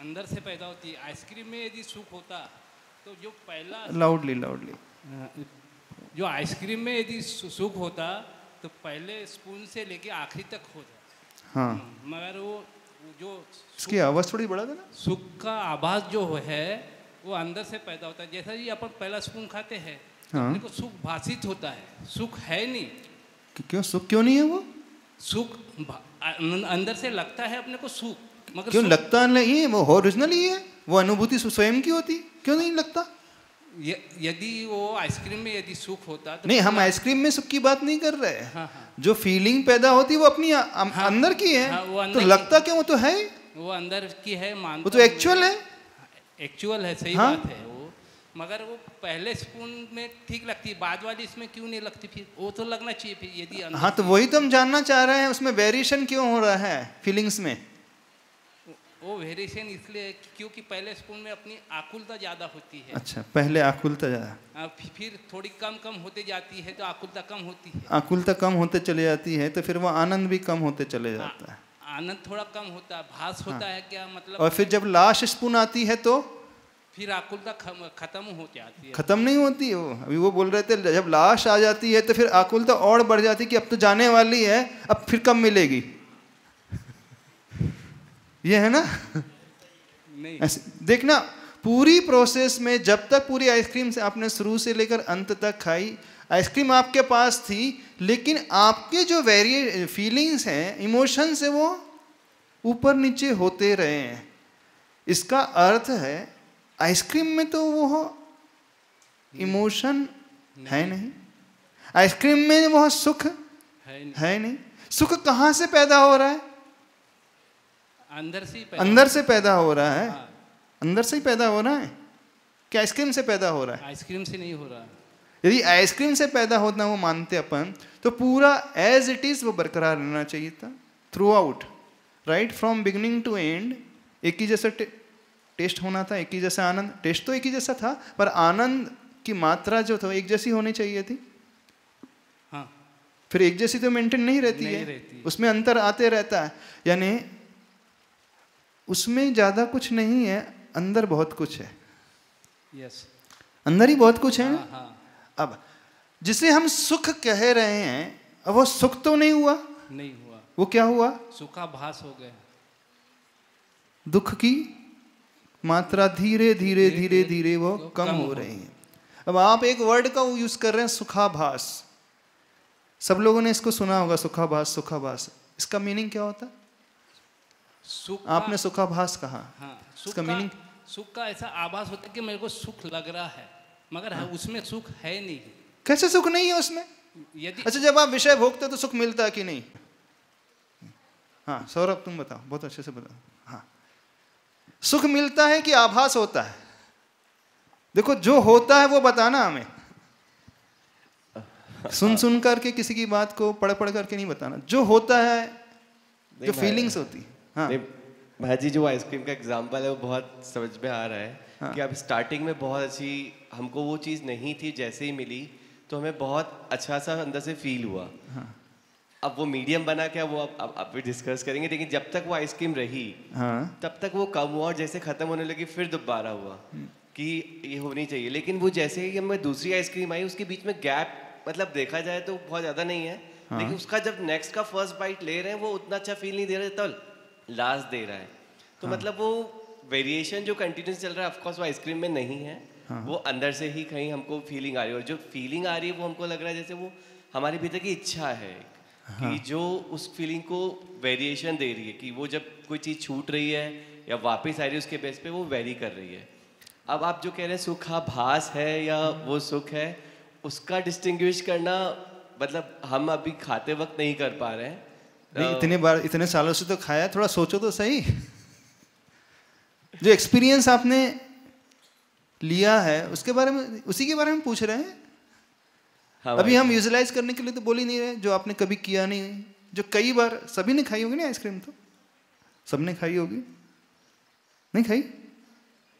[SPEAKER 7] अंदर से पैदा होती है। आइसक्रीम में यदि सुख होता तो जो पहला
[SPEAKER 1] लाउडली
[SPEAKER 7] जो आइसक्रीम में यदि सुख होता तो पहले स्पून से लेके आखिरी तक होता।
[SPEAKER 1] हाँ,
[SPEAKER 7] मगर वो जो
[SPEAKER 1] उसकी आवाज थोड़ी बढ़ा देना।
[SPEAKER 7] सुख का आभास जो है वो अंदर से पैदा होता है। जैसा जी अपन पहला स्पून खाते हैं,
[SPEAKER 1] हाँ,
[SPEAKER 7] अपने को सुख भासित होता है, सुख है नहीं।
[SPEAKER 1] क्यों सुख क्यों नहीं है? वो
[SPEAKER 7] सुख अंदर से लगता है अपने को सुख, मगर
[SPEAKER 1] क्यों लगता नहीं है? वो ओरिजिनल ही है, वो अनुभूति स्वयं की होती, क्यों नहीं लगता?
[SPEAKER 7] यदि वो आइसक्रीम में यदि सुख होता तो
[SPEAKER 1] नहीं, हम आइसक्रीम में सुख की बात नहीं कर रहे हैं।
[SPEAKER 7] हाँ, हाँ।
[SPEAKER 1] जो फीलिंग पैदा होती है वो अपनी अंदर की है।
[SPEAKER 7] हाँ,
[SPEAKER 1] तो लगता क्यों? वो तो है,
[SPEAKER 7] वो अंदर की है, मानता
[SPEAKER 1] वो तो एक्चुअल है।
[SPEAKER 7] एक्चुअल है, सही
[SPEAKER 1] हाँ?
[SPEAKER 7] बात है वो। मगर वो पहले स्पून में ठीक लगती है, बाद वाली इसमें क्यों नहीं लगती? फिर वो तो लगना चाहिए फिर यदि।
[SPEAKER 1] हाँ, तो वही तो हम जानना चाह रहे हैं, उसमें वेरिएशन क्यों हो रहा है फीलिंग्स में?
[SPEAKER 7] वो वेरिएशन इसलिए है क्योंकि पहले स्पून में अपनी आकुलता ज़्यादा होती है।
[SPEAKER 1] अच्छा, पहले आकुलता ज़्यादा,
[SPEAKER 7] फिर थोड़ी कम कम होते जाती है तो आकुलता कम होती है।
[SPEAKER 1] आकुलता कम होते चले जाती है तो फिर वो आनंद भी कम होते चले जाता है।
[SPEAKER 7] आनंद थोड़ा कम होता है, भास होता है क्या मतलब।
[SPEAKER 1] और फिर जब लास्ट स्पून आती है तो
[SPEAKER 7] फिर आकुलता खत्म हो जाती है।
[SPEAKER 1] खत्म नहीं होती है वो। अभी वो बोल रहे थे जब लास्ट आ जाती है तो फिर आकुलता और बढ़ जाती है कि अब तो जाने वाली है, अब फिर कब मिलेगी। ये है ना,
[SPEAKER 7] नहीं
[SPEAKER 1] ऐसे देखना पूरी प्रोसेस में, जब तक पूरी आइसक्रीम से आपने शुरू से लेकर अंत तक खाई, आइसक्रीम आपके पास थी, लेकिन आपके जो फीलिंग्स हैं, इमोशंस है, वो ऊपर नीचे होते रहे हैं। इसका अर्थ है आइसक्रीम में तो वो इमोशन है नहीं, आइसक्रीम में वो सुख है नहीं। सुख कहाँ से पैदा हो रहा है?
[SPEAKER 7] अंदर से पैदा हो रहा है।
[SPEAKER 1] हाँ। अंदर से ही पैदा हो रहा है कि आइसक्रीम से पैदा हो रहा है?
[SPEAKER 7] आइसक्रीम से नहीं हो रहा।
[SPEAKER 1] यदि आइसक्रीम से पैदा होता वो मानते अपन, तो पूरा एज इट इज वो बरकरार रहना चाहिए था throughout, right from beginning to end. एक ही जैसा टेस्ट होना था, एक ही जैसा आनंद। टेस्ट तो एक ही जैसा था, पर आनंद की मात्रा जो था एक जैसी होनी चाहिए थी।
[SPEAKER 7] हाँ।
[SPEAKER 1] फिर एक जैसी तो मेंटेन नहीं रहती है, उसमें अंतर आते रहता है। यानी उसमें ज्यादा कुछ नहीं है, अंदर बहुत कुछ है।
[SPEAKER 7] यस,
[SPEAKER 1] अंदर ही बहुत कुछ है।
[SPEAKER 7] हाँ, हाँ।
[SPEAKER 1] अब जिसे हम सुख कह रहे हैं, अब वो सुख तो नहीं हुआ।
[SPEAKER 7] नहीं हुआ।
[SPEAKER 1] वो क्या हुआ?
[SPEAKER 7] सुखाभास हो गया।
[SPEAKER 1] दुख की मात्रा धीरे धीरे धीरे धीरे वो कम हो रही है। अब आप एक वर्ड का यूज कर रहे हैं, सुखाभास। सब लोगों ने इसको सुना होगा, सुखाभास सुखाभास। इसका मीनिंग क्या होता है? आपने सुखाभास कहा।
[SPEAKER 7] हाँ,
[SPEAKER 1] इसका मीनिंग?
[SPEAKER 7] सुख का ऐसा आभास होता है कि मेरे को सुख लग रहा है, मगर हाँ। उसमें सुख है नहीं।
[SPEAKER 1] कैसे सुख नहीं है उसमें?
[SPEAKER 7] यदि
[SPEAKER 1] अच्छा, जब आप विषय भोगते तो सुख मिलता है कि नहीं? हाँ सौरभ, तुम बताओ, बहुत अच्छे से बताओ। हाँ, सुख मिलता है कि आभास होता है? देखो, जो होता है वो बताना हमें। सुन सुन करके किसी की बात को पढ़ पढ़ करके नहीं बताना। जो होता है, जो फीलिंग्स होती है। हाँ
[SPEAKER 8] भाजी, जो आइसक्रीम का एग्जांपल है वो बहुत समझ में आ रहा है। हाँ। कि अब स्टार्टिंग में बहुत अच्छी, हमको वो चीज़ नहीं थी, जैसे ही मिली तो हमें बहुत अच्छा सा अंदर से फील हुआ। हाँ। अब वो मीडियम बना क्या, वो अब भी डिस्कस करेंगे, लेकिन जब तक वो आइसक्रीम रही, हाँ, तब तक वो कम हुआ, और जैसे ख़त्म होने लगी फिर दोबारा हुआ कि ये होनी चाहिए। लेकिन वो जैसे ही हमें दूसरी आइसक्रीम आई, उसके बीच में गैप, मतलब देखा जाए तो बहुत ज़्यादा नहीं है। हाँ। लेकिन उसका जब नेक्स्ट का फर्स्ट बाइट ले रहे हैं, वो उतना अच्छा फील नहीं दे रहा जितना लास्ट दे रहा है। तो हाँ। मतलब वो वेरिएशन जो कंटिन्यूस चल रहा है, ऑफ कोर्स वो आइसक्रीम में नहीं है। हाँ। वो अंदर से ही कहीं हमको फीलिंग आ रही है, और जो फीलिंग आ रही है वो हमको लग रहा है जैसे वो हमारे भीतर की इच्छा है। हाँ। कि जो उस फीलिंग को वेरिएशन दे रही है, कि वो जब कोई चीज़ छूट रही है या वापस आ रही है, उसके बेस पे वो वेरी कर रही है। अब आप जो कह रहे हैं सुखाभास है या वो सुख है, उसका डिस्टिंग्विश करना मतलब हम अभी खाते वक्त नहीं कर पा रहे हैं।
[SPEAKER 1] इतने बार, इतने सालों से तो खाया, थोड़ा सोचो तो सही। जो एक्सपीरियंस आपने लिया है उसके बारे में, उसी के बारे में पूछ रहे हैं। हाँ, अभी हम विजुलाइज करने के लिए तो बोल ही नहीं रहे, जो आपने कभी किया नहीं, जो कई बार सभी ने खाई होगी ना आइसक्रीम, तो सबने खाई होगी, नहीं खाई?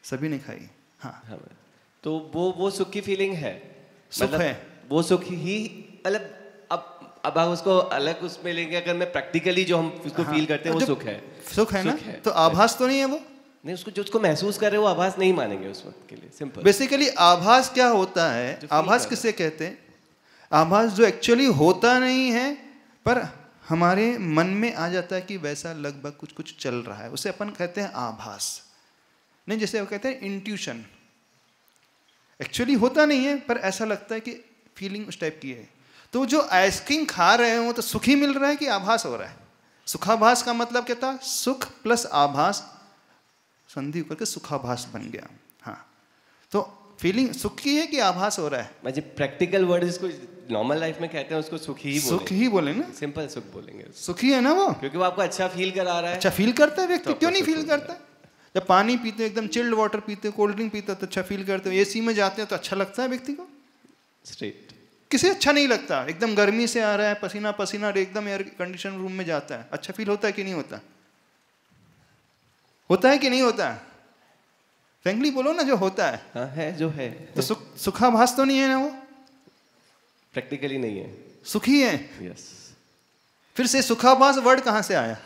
[SPEAKER 1] सभी ने खाई। हाँ,
[SPEAKER 8] तो वो सुख की फीलिंग है,
[SPEAKER 1] सुख मतलब है,
[SPEAKER 8] वो सुख ही। मतलब अब आप उसको अलग उसमें लेंगे, अगर मैं प्रैक्टिकली जो हम उसको फील करते हैं वो सुख है।
[SPEAKER 1] सुख है ना? तो आभास तो नहीं है वो?
[SPEAKER 8] नहीं, उसको जो उसको महसूस कर रहे हैं वो आभास नहीं मानेंगे उस वक्त के लिए। सिंपल।
[SPEAKER 1] बेसिकली आभास क्या होता है? आभास किसे कहते हैं? आभास जो एक्चुअली होता नहीं है, पर हमारे मन में आ जाता है कि वैसा लगभग कुछ कुछ चल रहा है, उसे अपन कहते हैं आभास। नहीं, जैसे वो कहते हैं इंट्यूशन। एक्चुअली होता नहीं है, पर ऐसा लगता है कि फीलिंग उस टाइप की है। तो जो आइसक्रीम खा रहे हो तो सुख ही मिल रहा है कि आभास हो रहा है? सुखाभास का मतलब क्या था? सुख प्लस आभास संधि करके सुखाभास बन गया। हाँ, तो फीलिंग सुख की है कि आभास हो रहा है?
[SPEAKER 8] मुझे प्रैक्टिकल वर्ड जिसको नॉर्मल लाइफ में कहते हैं उसको सुख ही बोलेंगे।
[SPEAKER 1] सुख ही बोलेंगे ना,
[SPEAKER 8] सिंपल सुख बोलेंगे।
[SPEAKER 1] सुख ही है ना वो,
[SPEAKER 8] क्योंकि वो आपको अच्छा फील करा रहा है।
[SPEAKER 1] अच्छा फील करता है व्यक्ति, क्यों नहीं फील करता? जब पानी पीते, एकदम चिल्ड वाटर पीते, कोल्ड ड्रिंक पीते तो अच्छा फील करते हो, एसी में जाते हैं तो अच्छा लगता है व्यक्ति को।
[SPEAKER 8] स्ट्रेट
[SPEAKER 1] किसे अच्छा नहीं लगता? एकदम गर्मी से आ रहा है, पसीना पसीना, एकदम एयर कंडीशन रूम में जाता है, अच्छा फील होता है कि नहीं होता? होता है कि नहीं होता है? फ्रैंकली बोलो ना, जो होता है।
[SPEAKER 8] हाँ है, जो है।
[SPEAKER 1] तो सुखाभास तो नहीं है ना वो?
[SPEAKER 8] प्रैक्टिकली नहीं है,
[SPEAKER 1] सुखी है।
[SPEAKER 8] यस।
[SPEAKER 1] फिर से सुखाभास वर्ड कहां से आया?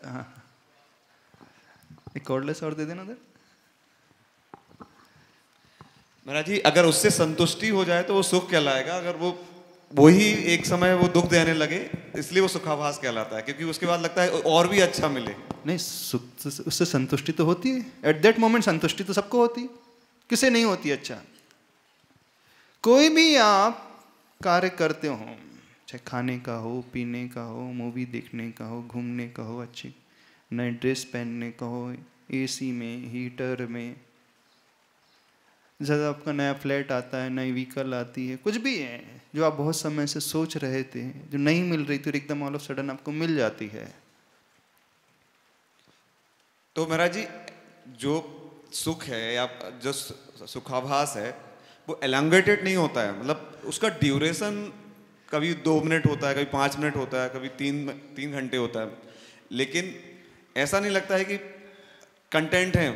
[SPEAKER 1] हाँ, एक कॉर्डलेस और दे देना उधर।
[SPEAKER 9] महाराज जी, अगर उससे संतुष्टि हो जाए तो वो सुख कहलाएगा, अगर वो वही एक समय वो दुख देने लगे इसलिए वो सुखाभास कहलाता है, क्योंकि उसके बाद लगता है और भी अच्छा मिले।
[SPEAKER 1] नहीं, सुख उससे संतुष्टि तो होती है, एट दैट मोमेंट संतुष्टि तो सबको होती है, किसे नहीं होती? अच्छा, कोई भी आप कार्य करते हो, चाहे खाने का हो, पीने का हो, मूवी देखने का हो, घूमने का हो, अच्छी नई ड्रेस पहनने का हो, एसी में, हीटर में, जब आपका नया फ्लैट आता है, नई व्हीकल आती है, कुछ भी है जो आप बहुत समय से सोच रहे थे, जो नहीं मिल रही थी और एकदम ऑल ऑफ सडन आपको मिल जाती है।
[SPEAKER 9] तो महाराज जी, जो सुख है या जो सुखाभास है वो एलॉन्गेटेड नहीं होता है, मतलब उसका ड्यूरेशन कभी 2 मिनट होता है, कभी 5 मिनट होता है, कभी 3 घंटे होता है, लेकिन ऐसा नहीं लगता है कि कंटेंट है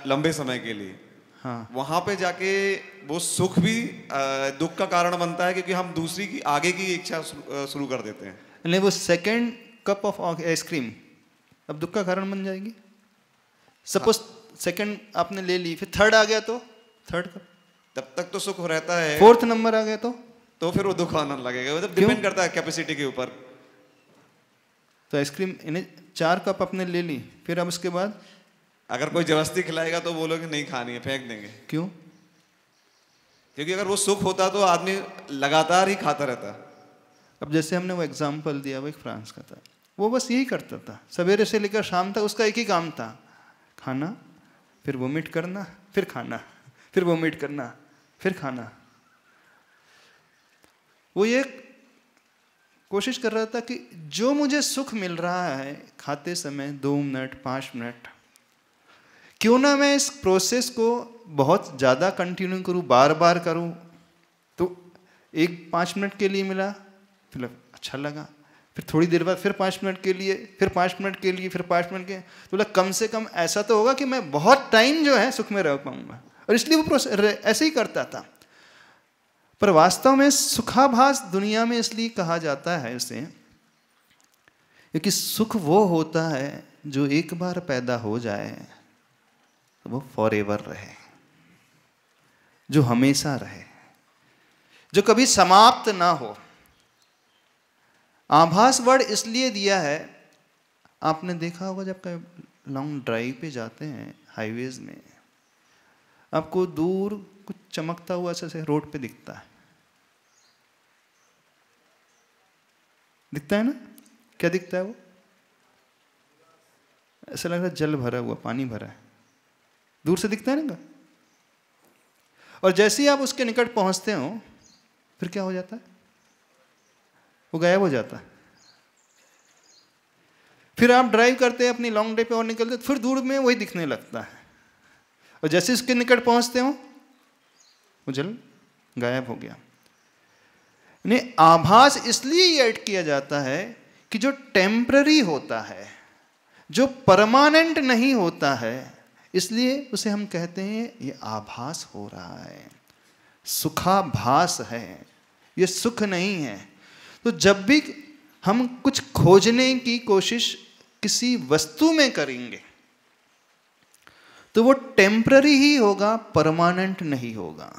[SPEAKER 9] लंबे समय के लिए।
[SPEAKER 1] हाँ,
[SPEAKER 9] वहां पे जाके वो सुख भी दुख का कारण बनता है, क्योंकि हम दूसरी की आगे की इच्छा शुरू कर देते हैं।
[SPEAKER 1] नहीं, वो सेकेंड कप ऑफ आइसक्रीम अब दुख का कारण बन जाएगी। सपोज सेकंड आपने ले ली, फिर थर्ड आ गया तो थर्ड कप,
[SPEAKER 9] तब तक तो सुख रहता है,
[SPEAKER 1] फोर्थ नंबर आ गया
[SPEAKER 9] तो फिर वो दुख आने लगेगा। मतलब डिपेंड करता है कैपेसिटी के ऊपर।
[SPEAKER 1] तो आइसक्रीम इन्हें 4 कप आपने ले ली, फिर अब उसके बाद
[SPEAKER 9] अगर कोई जबरदस्ती खिलाएगा तो बोलोगे नहीं खानी है, फेंक देंगे।
[SPEAKER 1] क्यों?
[SPEAKER 9] क्योंकि अगर वो सुख होता तो आदमी लगातार ही खाता रहता।
[SPEAKER 1] अब जैसे हमने वो एग्जाम्पल दिया, वो एक फ्रांस का था, वो बस यही करता था, सवेरे से लेकर शाम तक उसका एक ही काम था, खाना, फिर वोमिट करना, फिर खाना, फिर वोमिट करना, फिर खाना। वो ये कोशिश कर रहा था कि जो मुझे सुख मिल रहा है खाते समय 2 मिनट 5 मिनट, क्यों ना मैं इस प्रोसेस को बहुत ज़्यादा कंटिन्यू करूँ, बार बार करूँ। तो एक 5 मिनट के लिए मिला, फिर अच्छा लगा, फिर थोड़ी देर बाद फिर 5 मिनट के लिए, फिर 5 मिनट के लिए, फिर 5 मिनट के, तो बोला कम से कम ऐसा तो होगा कि मैं बहुत टाइम जो है सुख में रह पाऊंगा। और इसलिए वो प्रोसेस ऐसे ही करता था। पर वास्तव में सुखाभास दुनिया में इसलिए कहा जाता है इसे, क्योंकि सुख वो होता है जो एक बार पैदा हो जाए तो वो फॉरएवर रहे, जो हमेशा रहे, जो कभी समाप्त ना हो। आभास वर्ड इसलिए दिया है, आपने देखा होगा जब कहीं लॉन्ग ड्राइव पे जाते हैं हाईवेज में, आपको दूर कुछ चमकता हुआ ऐसे रोड पे दिखता है, दिखता है ना? क्या दिखता है वो? ऐसा लग रहा है जल भरा हुआ, पानी भरा है, दूर से दिखता है ना। और जैसे ही आप उसके निकट पहुंचते हो, फिर क्या हो जाता है? वो गायब हो जाता है। फिर आप ड्राइव करते हैं अपनी लॉन्ग डे पे और निकलते, फिर दूर में वही दिखने लगता है, और जैसे उसके निकट पहुंचते हो वो जल गायब हो गया। नहीं, आभास इसलिए ऐड किया जाता है कि जो टेम्पररी होता है, जो परमानेंट नहीं होता है, इसलिए उसे हम कहते हैं ये आभास हो रहा है, सुखाभास है, ये सुख नहीं है। तो जब भी हम कुछ खोजने की कोशिश किसी वस्तु में करेंगे तो वो टेम्पररी ही होगा, परमानेंट नहीं होगा।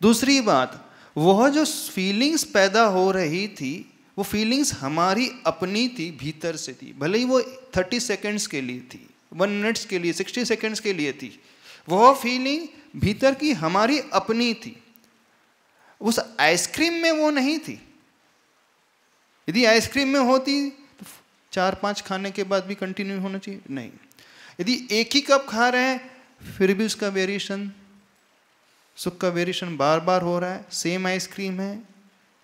[SPEAKER 1] दूसरी बात, वह जो फीलिंग्स पैदा हो रही थी, वो फीलिंग्स हमारी अपनी थी, भीतर से थी, भले ही वो 30 सेकेंड्स के लिए थी, 1 मिनट्स के लिए, 60 सेकेंड्स के लिए थी, वह फीलिंग भीतर की हमारी अपनी थी। उस आइसक्रीम में वो नहीं थी। यदि आइसक्रीम में होती तो 4-5 खाने के बाद भी कंटिन्यू होना चाहिए, नहीं। यदि एक ही कप खा रहे हैं फिर भी उसका वेरिएशन, सुख का वेरिएशन बार बार हो रहा है, सेम आइसक्रीम है,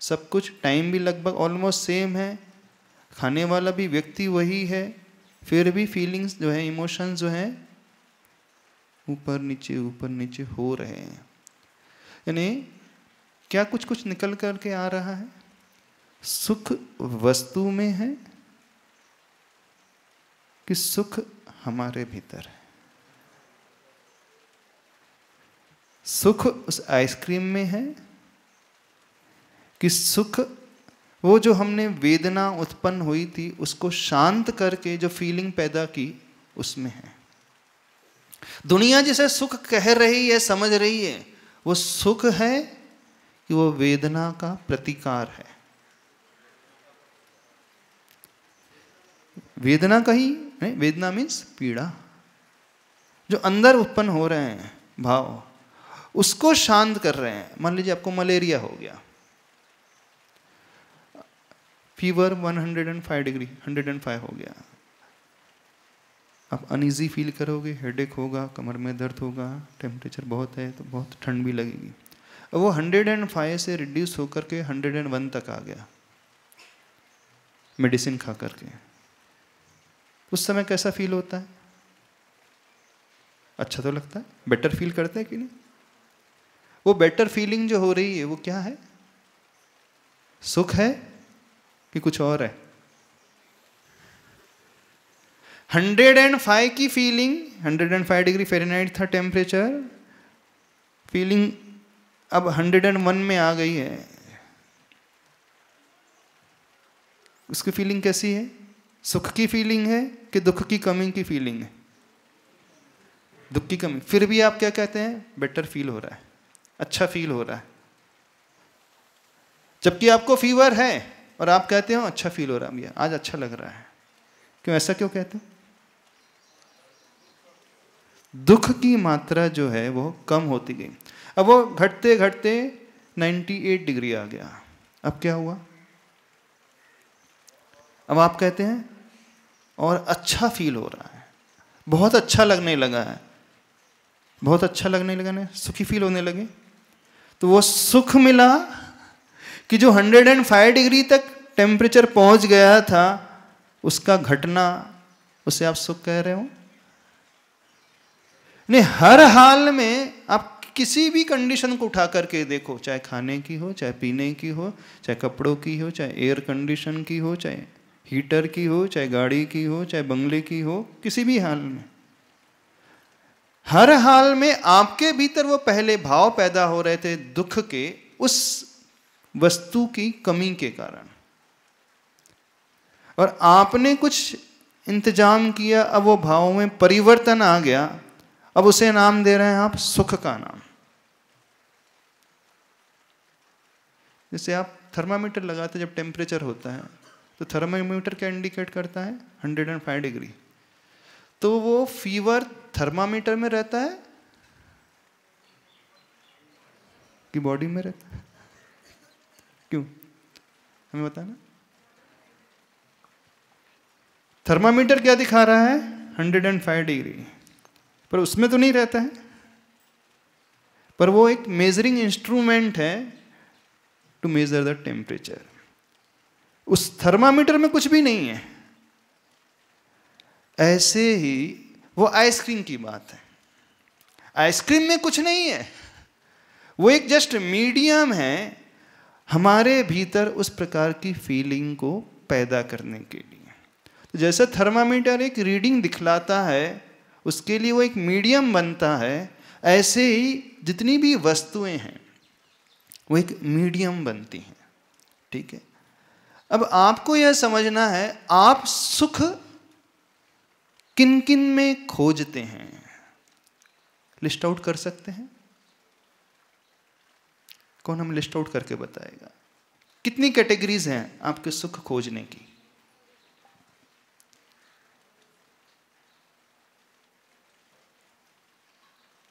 [SPEAKER 1] सब कुछ टाइम भी लगभग ऑलमोस्ट सेम है, खाने वाला भी व्यक्ति वही है, फिर भी फीलिंग्स जो है, इमोशंस जो है ऊपर नीचे हो रहे हैं। यानी क्या कुछ निकल कर के आ रहा है? सुख वस्तु में है कि सुख हमारे भीतर है? सुख उस आइसक्रीम में है कि सुख वो जो हमने वेदना उत्पन्न हुई थी उसको शांत करके जो फीलिंग पैदा की उसमें है? दुनिया जिसे सुख कह रही है, समझ रही है, वो सुख है कि वो वेदना का प्रतिकार है? वेदना का ही नहीं, वेदना मीन्स पीड़ा, जो अंदर उत्पन्न हो रहे हैं भाव, उसको शांत कर रहे हैं। मान लीजिए आपको मलेरिया हो गया, फीवर 105 डिग्री 105 हो गया, आप अनईजी फील करोगे, हेडेक होगा, कमर में दर्द होगा, टेम्परेचर बहुत है तो बहुत ठंड भी लगेगी। अब वो 105 से रिड्यूस होकर के 101 तक आ गया मेडिसिन खा करके, उस समय कैसा फील होता है? अच्छा तो लगता है, बेटर फील करते हैं कि नहीं? वो बेटर फीलिंग जो हो रही है वो क्या है? सुख है कि कुछ और है? 105 की फीलिंग, 105 डिग्री फ़ारेनहाइट था टेम्परेचर, फीलिंग अब 101 में आ गई है, उसकी फीलिंग कैसी है? सुख की फीलिंग है कि दुख की कमी की फीलिंग है? दुख की कमी। फिर भी आप क्या कहते हैं? बेटर फील हो रहा है, अच्छा फील हो रहा है, जबकि आपको फीवर है और आप कहते हो अच्छा फील हो रहा है भैया, आज अच्छा लग रहा है। क्यों, ऐसा क्यों कहते हो? दुख की मात्रा जो है वो कम होती गई। अब वो घटते घटते 98 डिग्री आ गया, अब क्या हुआ? अब आप कहते हैं और अच्छा फील हो रहा है, बहुत अच्छा लगने लगा है, बहुत अच्छा लगने लगा ना, सुखी फील होने लगे। तो वो सुख मिला कि जो 105 डिग्री तक टेम्परेचर पहुंच गया था उसका घटना, उसे आप सुख कह रहे हो? नहीं, हर हाल में आप किसी भी कंडीशन को उठा करके देखो, चाहे खाने की हो, चाहे पीने की हो, चाहे कपड़ों की हो, चाहे एयर कंडीशन की हो, चाहे हीटर की हो, चाहे गाड़ी की हो, चाहे बंगले की हो, किसी भी हाल में, हर हाल में आपके भीतर वो पहले भाव पैदा हो रहे थे दुख के, उस वस्तु की कमी के कारण, और आपने कुछ इंतजाम किया, अब वो भाव में परिवर्तन आ गया, अब उसे नाम दे रहे हैं आप सुख का नाम। जैसे आप थर्मामीटर लगाते जब टेम्परेचर होता है तो थर्मामीटर क्या इंडिकेट करता है? 105 डिग्री। तो वो फीवर थर्मामीटर में रहता है कि बॉडी में रहता है? क्यों, हमें बताना। थर्मामीटर क्या दिखा रहा है? 105 डिग्री, पर उसमें तो नहीं रहता है, पर वो एक मेजरिंग इंस्ट्रूमेंट है टू मेजर द टेम्परेचर। उस थर्मामीटर में कुछ भी नहीं है। ऐसे ही वो आइसक्रीम की बात है, आइसक्रीम में कुछ नहीं है, वो एक जस्ट मीडियम है हमारे भीतर उस प्रकार की फीलिंग को पैदा करने के लिए। तो जैसे थर्मामीटर एक रीडिंग दिखलाता है, उसके लिए वो एक मीडियम बनता है, ऐसे ही जितनी भी वस्तुएं हैं वो एक मीडियम बनती हैं। ठीक है, अब आपको यह समझना है आप सुख किन किन में खोजते हैं, लिस्ट आउट कर सकते हैं? कौन हमें लिस्ट आउट करके बताएगा? कितनी कैटेगरीज हैं आपके सुख खोजने की?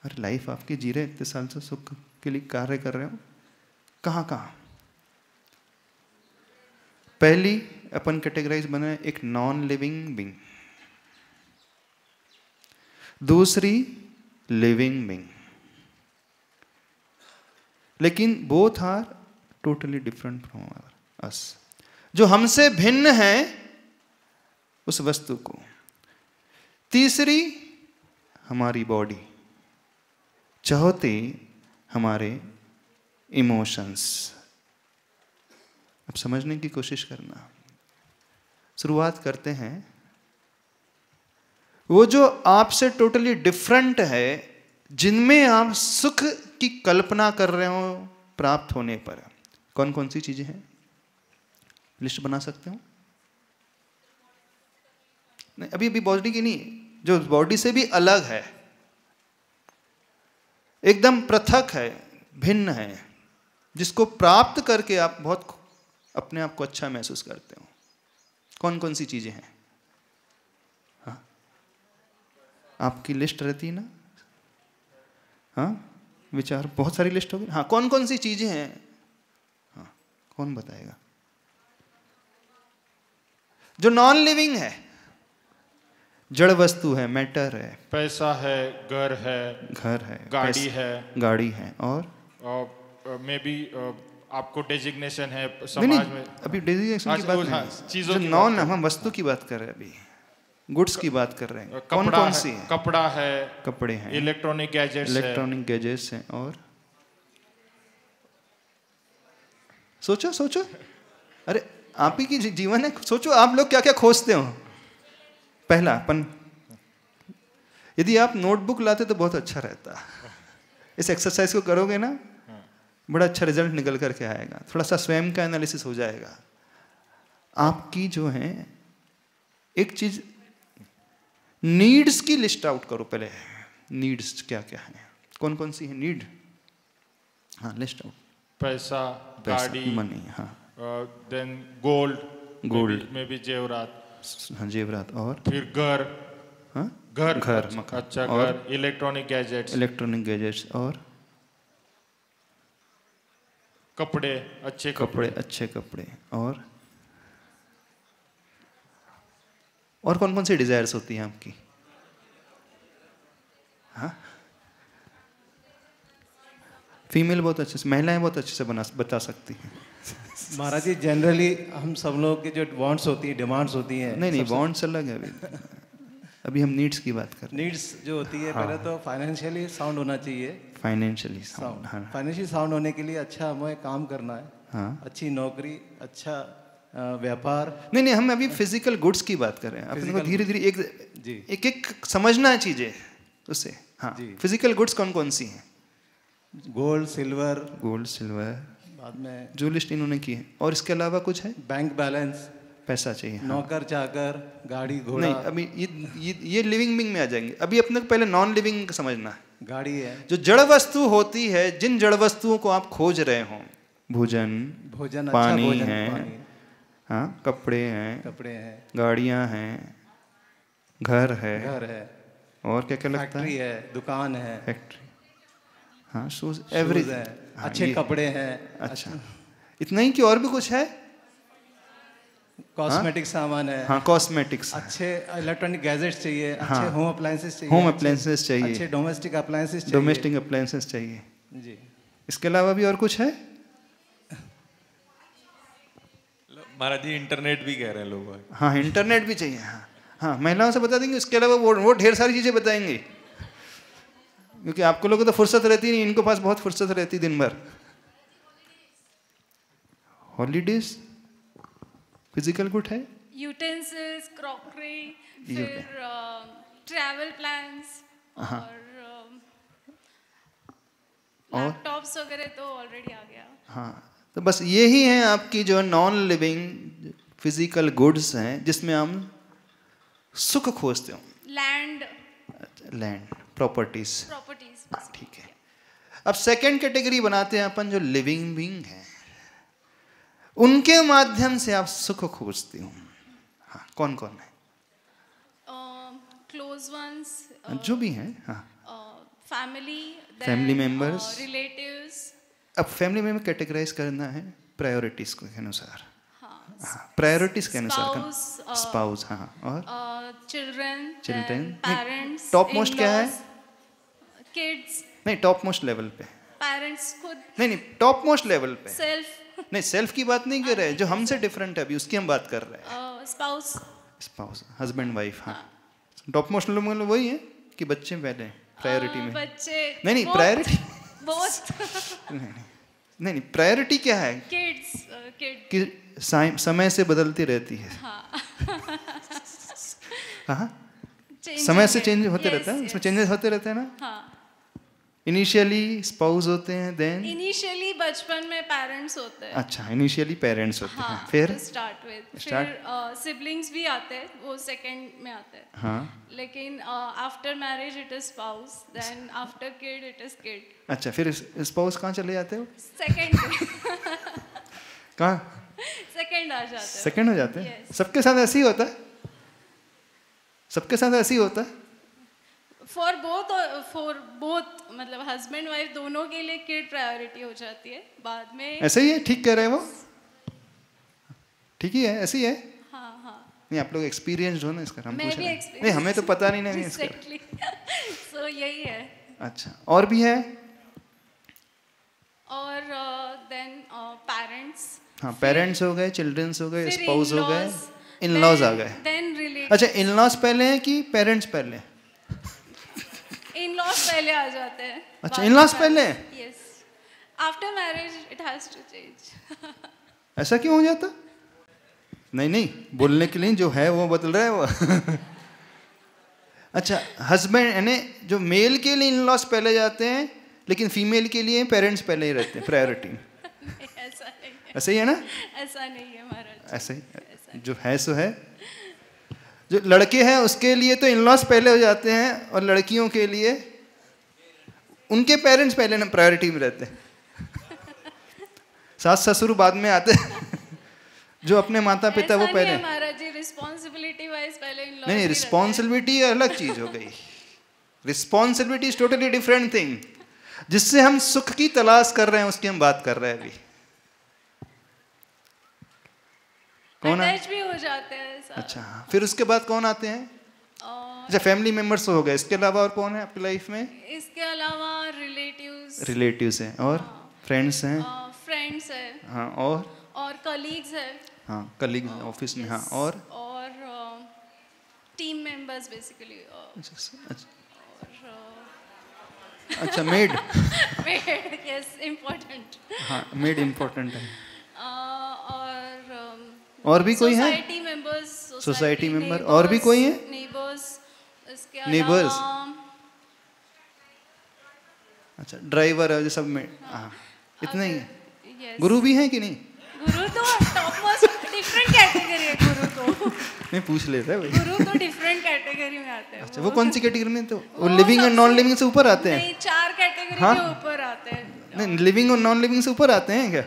[SPEAKER 1] अरे लाइफ आपकी जी रहे, इतने साल से सुख के लिए कार्य कर रहे हो, कहाँ कहाँ? पहली अपन कैटेगराइज बना है एक नॉन लिविंग बीइंग, दूसरी लिविंग बीइंग, लेकिन both are totally different from us. जो हमसे भिन्न है उस वस्तु को। तीसरी हमारी बॉडी, चौथी हमारे इमोशंस, अब समझने की कोशिश करना। शुरुआत करते हैं। वो जो आपसे टोटली डिफरेंट है, जिनमें आप सुख की कल्पना कर रहे हो प्राप्त होने पर, कौन कौन सी चीजें हैं? लिस्ट बना सकते हो? नहीं, अभी अभी बॉडी की नहीं, जो बॉडी से भी अलग है, एकदम पृथक है, भिन्न है, जिसको प्राप्त करके आप बहुत अपने आप को अच्छा महसूस करते हो। कौन कौन सी चीजें हैं? हाँ, आपकी लिस्ट रहती है ना? हाँ, विचार, बहुत सारी लिस्ट होगी। हाँ, कौन कौन सी चीजें हैं? हाँ, कौन बताएगा? जो नॉन लिविंग है, जड़ वस्तु है, मैटर है,
[SPEAKER 5] पैसा है, घर है, गाड़ी है,
[SPEAKER 1] गाड़ी है, और
[SPEAKER 5] मे बी आपको डेजिग्नेशन है समाज में।
[SPEAKER 1] अभी डेजिग्नेशन की बात नहीं, चीजों की नॉन, हम वस्तु की बात कर रहे हैं, अभी गुड्स की बात कर रहे हैं। कौन कौन सी है?
[SPEAKER 5] कपड़ा है,
[SPEAKER 1] कपड़े हैं,
[SPEAKER 5] इलेक्ट्रॉनिक गैजेट्स हैं, और
[SPEAKER 1] सोचो सोचो, अरे आप ही की जीवन है, सोचो आप लोग क्या क्या खोजते हो। पहला अपन, यदि आप नोटबुक लाते तो बहुत अच्छा रहता। इस एक्सरसाइज को करोगे ना, बड़ा अच्छा रिजल्ट निकल करके आएगा। थोड़ा सा स्वयं का एनालिसिस हो जाएगा। आपकी जो है, एक चीज, नीड्स की लिस्ट आउट करो पहले। नीड्स क्या क्या है, कौन कौन सी है नीड? हाँ, लिस्ट आउट।
[SPEAKER 5] पैसा, गाड़ी,
[SPEAKER 1] मनी, हाँ,
[SPEAKER 5] देन गोल्ड में भी जेवरात,
[SPEAKER 1] हाँ जेवरात, और
[SPEAKER 5] फिर घर,
[SPEAKER 1] हाँ,
[SPEAKER 5] घर,
[SPEAKER 1] मकान,
[SPEAKER 5] अच्छा
[SPEAKER 1] और
[SPEAKER 5] घर, इलेक्ट्रॉनिक गैजेट्स, और कपड़े, अच्छे
[SPEAKER 1] कपड़े, और कौन कौन सी डिजायर्स होती हैं आपकी? हाँ, फीमेल बहुत अच्छे से, महिलाएं बहुत अच्छे से बता सकती हैं।
[SPEAKER 10] महाराज जी, जनरली हम सब लोगों की जो वांट्स होती हैं, डिमांड्स होती हैं।
[SPEAKER 1] नहीं, वांट्स अलग है, अभी हम नीड्स की बात कर रहे हैं।
[SPEAKER 10] नीड्स जो होती है, पहले तो फाइनेंशियली साउंड होना चाहिए।
[SPEAKER 1] फाइनेंशियली साउंड, हाँ,
[SPEAKER 10] फाइनेंशियली साउंड होने के लिए अच्छा हमें काम करना है,
[SPEAKER 1] हाँ,
[SPEAKER 10] अच्छी नौकरी, अच्छा व्यापार।
[SPEAKER 1] नहीं, हम अभी फिजिकल गुड्स की बात कर रहे हैं। अपने को धीरे धीरे एक समझना है चीजें उससे। हाँ, फिजिकल गुड्स कौन कौन सी हैं?
[SPEAKER 10] गोल्ड सिल्वर,
[SPEAKER 1] बाद में जो लिस्ट इन्होंने की है। और इसके अलावा कुछ है?
[SPEAKER 10] बैंक बैलेंस,
[SPEAKER 1] पैसा चाहिए, हाँ।
[SPEAKER 10] नौकर चाकर, गाड़ी घोड़ा।
[SPEAKER 1] नहीं, अभी ये लिविंग बिंग में आ जाएंगे। अभी अपने को पहले नॉन लिविंग समझना है।
[SPEAKER 10] गाड़ी है, जो
[SPEAKER 1] जड़ वस्तु होती है, जिन जड़ वस्तुओं को आप खोज रहे हो, भोजन, पानी, अच्छा है, हाँ, कपड़े हैं, गाड़ियां हैं, घर है, और क्या क्या लगता है?
[SPEAKER 10] फैक्ट्री है, दुकान है,
[SPEAKER 1] फैक्ट्री, हाँ, शूज, एवरीथिंग,
[SPEAKER 10] हाँ, अच्छे कपड़े हैं।
[SPEAKER 1] अच्छा, इतना ही कि और भी कुछ है?
[SPEAKER 10] कॉस्मेटिक सामान है,
[SPEAKER 1] हाँ, कॉस्मेटिक्स,
[SPEAKER 10] अच्छे इलेक्ट्रॉनिक गैजेट्स चाहिए, अच्छे होम अप्लायंसेस चाहिए, अच्छे डोमेस्टिक
[SPEAKER 1] अप्लायंसेस चाहिए जी। इसके अलावा भी और कुछ है?
[SPEAKER 6] महाराज जी, इंटरनेट भी कह रहे हैं लोग।
[SPEAKER 1] हाँ, इंटरनेट भी चाहिए, हाँ, हाँ, महिलाओं से बता देंगे। इसके अलावा वो ढेर सारी चीजें बताएंगे, क्योंकि आपको लोगों को तो फुर्सत रहती नहीं, इनको पास बहुत फुर्सत रहती दिन भर। हॉलीडेज, फिजिकल गुड है,
[SPEAKER 3] यूटेंसिल्स, क्रॉकरी, फिर ट्रैवल प्लान्स, और लैपटॉप्स वगैरह तो ऑलरेडी आ गया।
[SPEAKER 1] हाँ, तो बस यही है आपकी जो नॉन लिविंग फिजिकल गुड्स हैं, जिसमें हम सुख खोजते हो। लैंड, प्रॉपर्टीज, ठीक है। अब सेकंड कैटेगरी बनाते हैं अपन, जो लिविंग बीइंग है, उनके माध्यम से आप सुख खोजते हो। हाँ, कौन कौन है?
[SPEAKER 3] क्लोज वंस,
[SPEAKER 1] जो भी हैं, हाँ,
[SPEAKER 3] फैमिली
[SPEAKER 1] मेंबर्स,
[SPEAKER 3] रिलेटिव्स।
[SPEAKER 1] अब फैमिली में कैटेगराइज करना है प्रायोरिटीज के अनुसार। हाँ, प्रायोरिटीज के अनुसार, स्पाउस, हाँ, और चिल्ड्रन,
[SPEAKER 3] पेरेंट्स।
[SPEAKER 1] टॉप मोस्ट क्या है?
[SPEAKER 3] किड्स।
[SPEAKER 1] नहीं, टॉप मोस्ट लेवल पे
[SPEAKER 3] पेरेंट्स खुद।
[SPEAKER 1] नहीं, टॉप मोस्ट लेवल पे
[SPEAKER 3] सेल्फ।
[SPEAKER 1] नहीं, सेल्फ की बात नहीं कर रहे, जो हमसे डिफरेंट है अभी, उसकी हम बात कर रहे हैं। स्पाउस, हस्बैंड वाइफ, हाँ। टॉप मोस्ट लेवल मतलब वही है कि बच्चे पहले प्रायोरिटी में।
[SPEAKER 3] बच्चे
[SPEAKER 1] नहीं, प्रायोरिटी
[SPEAKER 3] नहीं,
[SPEAKER 1] प्रायोरिटी क्या है?
[SPEAKER 3] किड्स,
[SPEAKER 1] कि समय से बदलती रहती है। हाँ समय से चेंज होते रहता है, उसमें चेंजेस होते रहते हैं ना। इनिशियली स्पाउस होते हैं, देन
[SPEAKER 11] इनिशियली बचपन में पेरेंट्स होते हैं।
[SPEAKER 1] अच्छा, इनिशियली पेरेंट्स होते हैं, फिर
[SPEAKER 11] फिर सिबलिंग्स भी आते हैं, वो सेकंड में आते हैं।
[SPEAKER 1] हाँ,
[SPEAKER 11] लेकिन after marriage it is spouse, then after kid it is kid.
[SPEAKER 1] अच्छा, फिर स्पाउस कहाँ चले जाते हो?
[SPEAKER 11] सेकंड
[SPEAKER 1] कहाँ?
[SPEAKER 11] सेकंड आ जाते हैं।
[SPEAKER 1] सेकंड हो जाते हैं। सबके साथ ऐसे ही होता है? सबके साथ ऐसे ही होता है?
[SPEAKER 11] फॉर बोथ मतलब हस्बैंड वाइफ दोनों के लिए किड प्रायोरिटी हो जाती है, बाद में
[SPEAKER 1] ऐसे ही है। ठीक कह रहे हैं वो, ठीक ही है, ऐसे ही है।
[SPEAKER 11] हाँ हाँ।
[SPEAKER 1] नहीं, आप लोग एक्सपीरियंस्ड हो ना इसका, हम
[SPEAKER 11] मैं
[SPEAKER 1] पूछ
[SPEAKER 11] भी
[SPEAKER 1] रहे हैं। नहीं, हमें तो पता नहीं इसका।
[SPEAKER 11] सो यही है।
[SPEAKER 1] अच्छा, और भी है?
[SPEAKER 11] और देन पेरेंट्स।
[SPEAKER 1] हाँ, पेरेंट्स हो गए, चिल्ड्रंस हो गए, स्पाउस हो गए, इन लॉज आ गए।
[SPEAKER 11] Then relatives.
[SPEAKER 1] अच्छा, इन लॉज पहले हैं कि पेरेंट्स पहले?
[SPEAKER 11] इन लॉज पहले आ जाते हैं।
[SPEAKER 1] अच्छा, इन लॉज पहले?
[SPEAKER 11] Yes, after marriage it has to change.
[SPEAKER 1] ऐसा क्यों हो जाता? नहीं, बोलने के लिए जो है वो बदल रहा है वो। अच्छा, हस्बैंड यानी जो मेल के लिए इन लॉज पहले जाते हैं, लेकिन फीमेल के लिए पेरेंट्स पहले ही रहते हैं प्रायोरिटी। ऐसा ही है ना?
[SPEAKER 11] ऐसा नहीं है महाराज।
[SPEAKER 1] ऐसा ही जो है सो है। जो लड़के हैं उसके लिए तो इन लॉज पहले हो जाते हैं, और लड़कियों के लिए उनके पेरेंट्स पहले ना प्रायोरिटी में रहते हैं। सास ससुर बाद में आते हैं। जो अपने माता पिता वो पहले।
[SPEAKER 11] महाराज जी, रिस्पॉन्सिबिलिटी वाइज पहले इन लॉज।
[SPEAKER 1] नहीं, रिस्पॉन्सिबिलिटी अलग चीज हो गई। Responsibility is totally different thing. जिससे हम सुख की तलाश कर रहे हैं उसकी हम बात कर रहे हैं अभी। कौन
[SPEAKER 11] अटैच भी हो जाते हैं।
[SPEAKER 1] अच्छा, फिर उसके बाद कौन आते हैं? अच्छा, फैमिली मेंबर्स हो गए, इसके अलावा और कौन है आपकी लाइफ में?
[SPEAKER 11] इसके अलावा
[SPEAKER 1] रिलेटिव्स हैं, और फ्रेंड्स हैं।
[SPEAKER 11] फ्रेंड्स है।
[SPEAKER 1] हाँ,
[SPEAKER 11] और कलीग्स है।
[SPEAKER 1] हाँ, कलीग्स ऑफिस में। हाँ, और
[SPEAKER 11] टीम मेंबर्स बेसिकली।
[SPEAKER 1] अच्छा, मेड।
[SPEAKER 11] Made, yes, important.
[SPEAKER 1] हाँ, मेड इम्पोर्टेंट है। और भी कोई है? Society member. और भी कोई है? नेबर्स। अच्छा, ड्राइवर है, सब में। हाँ, इतना ही है। गुरु भी है कि नहीं?
[SPEAKER 11] गुरु तो टॉप मोस्ट डिफरेंट कैटेगरी है। गुरु तो
[SPEAKER 1] नहीं, पूछ लेते हैं भाई।
[SPEAKER 11] गुरु तो डिफरेंट कैटेगरी में आते हैं।
[SPEAKER 1] अच्छा, वो कौन सी कैटेगरी में? तो वो लिविंग और नॉन लिविंग से ऊपर आते हैं?
[SPEAKER 11] नहीं, 4 कैटेगरी के ऊपर आते हैं।
[SPEAKER 1] नहीं, लिविंग और नॉन लिविंग से ऊपर आते हैं क्या?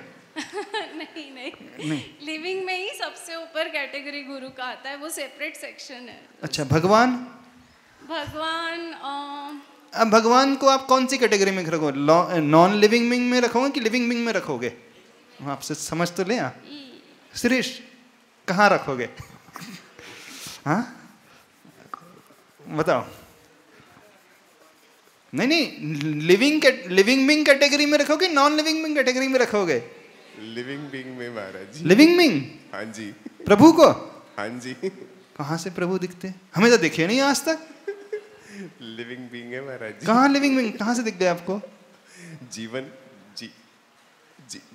[SPEAKER 11] नहीं, लिविंग में ही सबसे ऊपर कैटेगरी गुरु का आता है, वो सेपरेट सेक्शन है।
[SPEAKER 1] अच्छा, भगवान अब भगवान को आप कौन सी कैटेगरी में रखोगे? नॉन लिविंग बिंग में रखोगे कि लिविंग बिंग में रखोगे? आपसे समझ तो ले। श्रीश, कहाँ रखोगे? हाँ, बताओ। नहीं, लिविंग बिंग कैटेगरी में रखोगे, नॉन लिविंग बिंग कैटेगरी में रखोगे?
[SPEAKER 12] लिविंग बीइंग में महाराज जी।
[SPEAKER 1] Living being?
[SPEAKER 12] हाँ जी।
[SPEAKER 1] प्रभु को?
[SPEAKER 12] हाँ जी।
[SPEAKER 1] कहाँ से प्रभु दिखते? हमें तो दिखे नहीं आज तक।
[SPEAKER 12] लिविंग बीइंग है महाराज जी।
[SPEAKER 1] कहाँ लिविंग बीइंग? कहाँ से दिख गए आपको?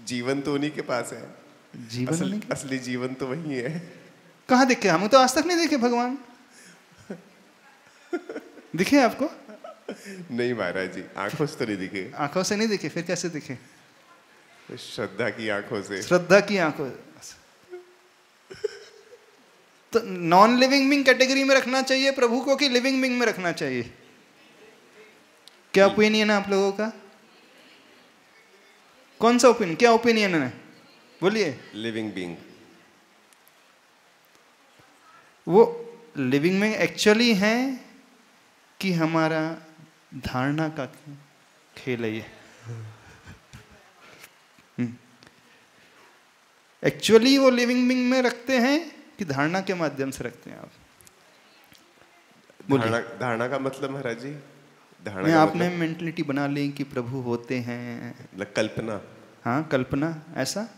[SPEAKER 12] जीवन तो उन्हीं के पास है।
[SPEAKER 1] जीवन
[SPEAKER 12] असली जीवन तो वही है।
[SPEAKER 1] कहाँ दिखे? हम तो आज तक नहीं देखे भगवान। दिखे आपको?
[SPEAKER 12] नहीं महाराज जी, आंखों से तो नहीं दिखे।
[SPEAKER 1] आंखों से नहीं दिखे, फिर कैसे दिखे?
[SPEAKER 12] श्रद्धा की आंखों से।
[SPEAKER 1] श्रद्धा की आंखों। तो नॉन लिविंग बिंग कैटेगरी में रखना चाहिए प्रभु को कि लिविंग बिंग में रखना चाहिए? क्या ओपिनियन है आप लोगों का? कौन सा ओपिनियन? क्या ओपिनियन है? बोलिए।
[SPEAKER 12] Living being.
[SPEAKER 1] वो लिविंग में एक्चुअली है कि हमारा धारणा का खेल है ये? एक्चुअली वो लिविंग बिंग में रखते हैं कि धारणा के माध्यम से रखते हैं आप?
[SPEAKER 12] धारणा का मतलब महाराज जी?
[SPEAKER 1] में आपने मेंटलिटी बना ली कि प्रभु होते हैं,
[SPEAKER 12] कल्पना।
[SPEAKER 1] हाँ, कल्पना। ऐसा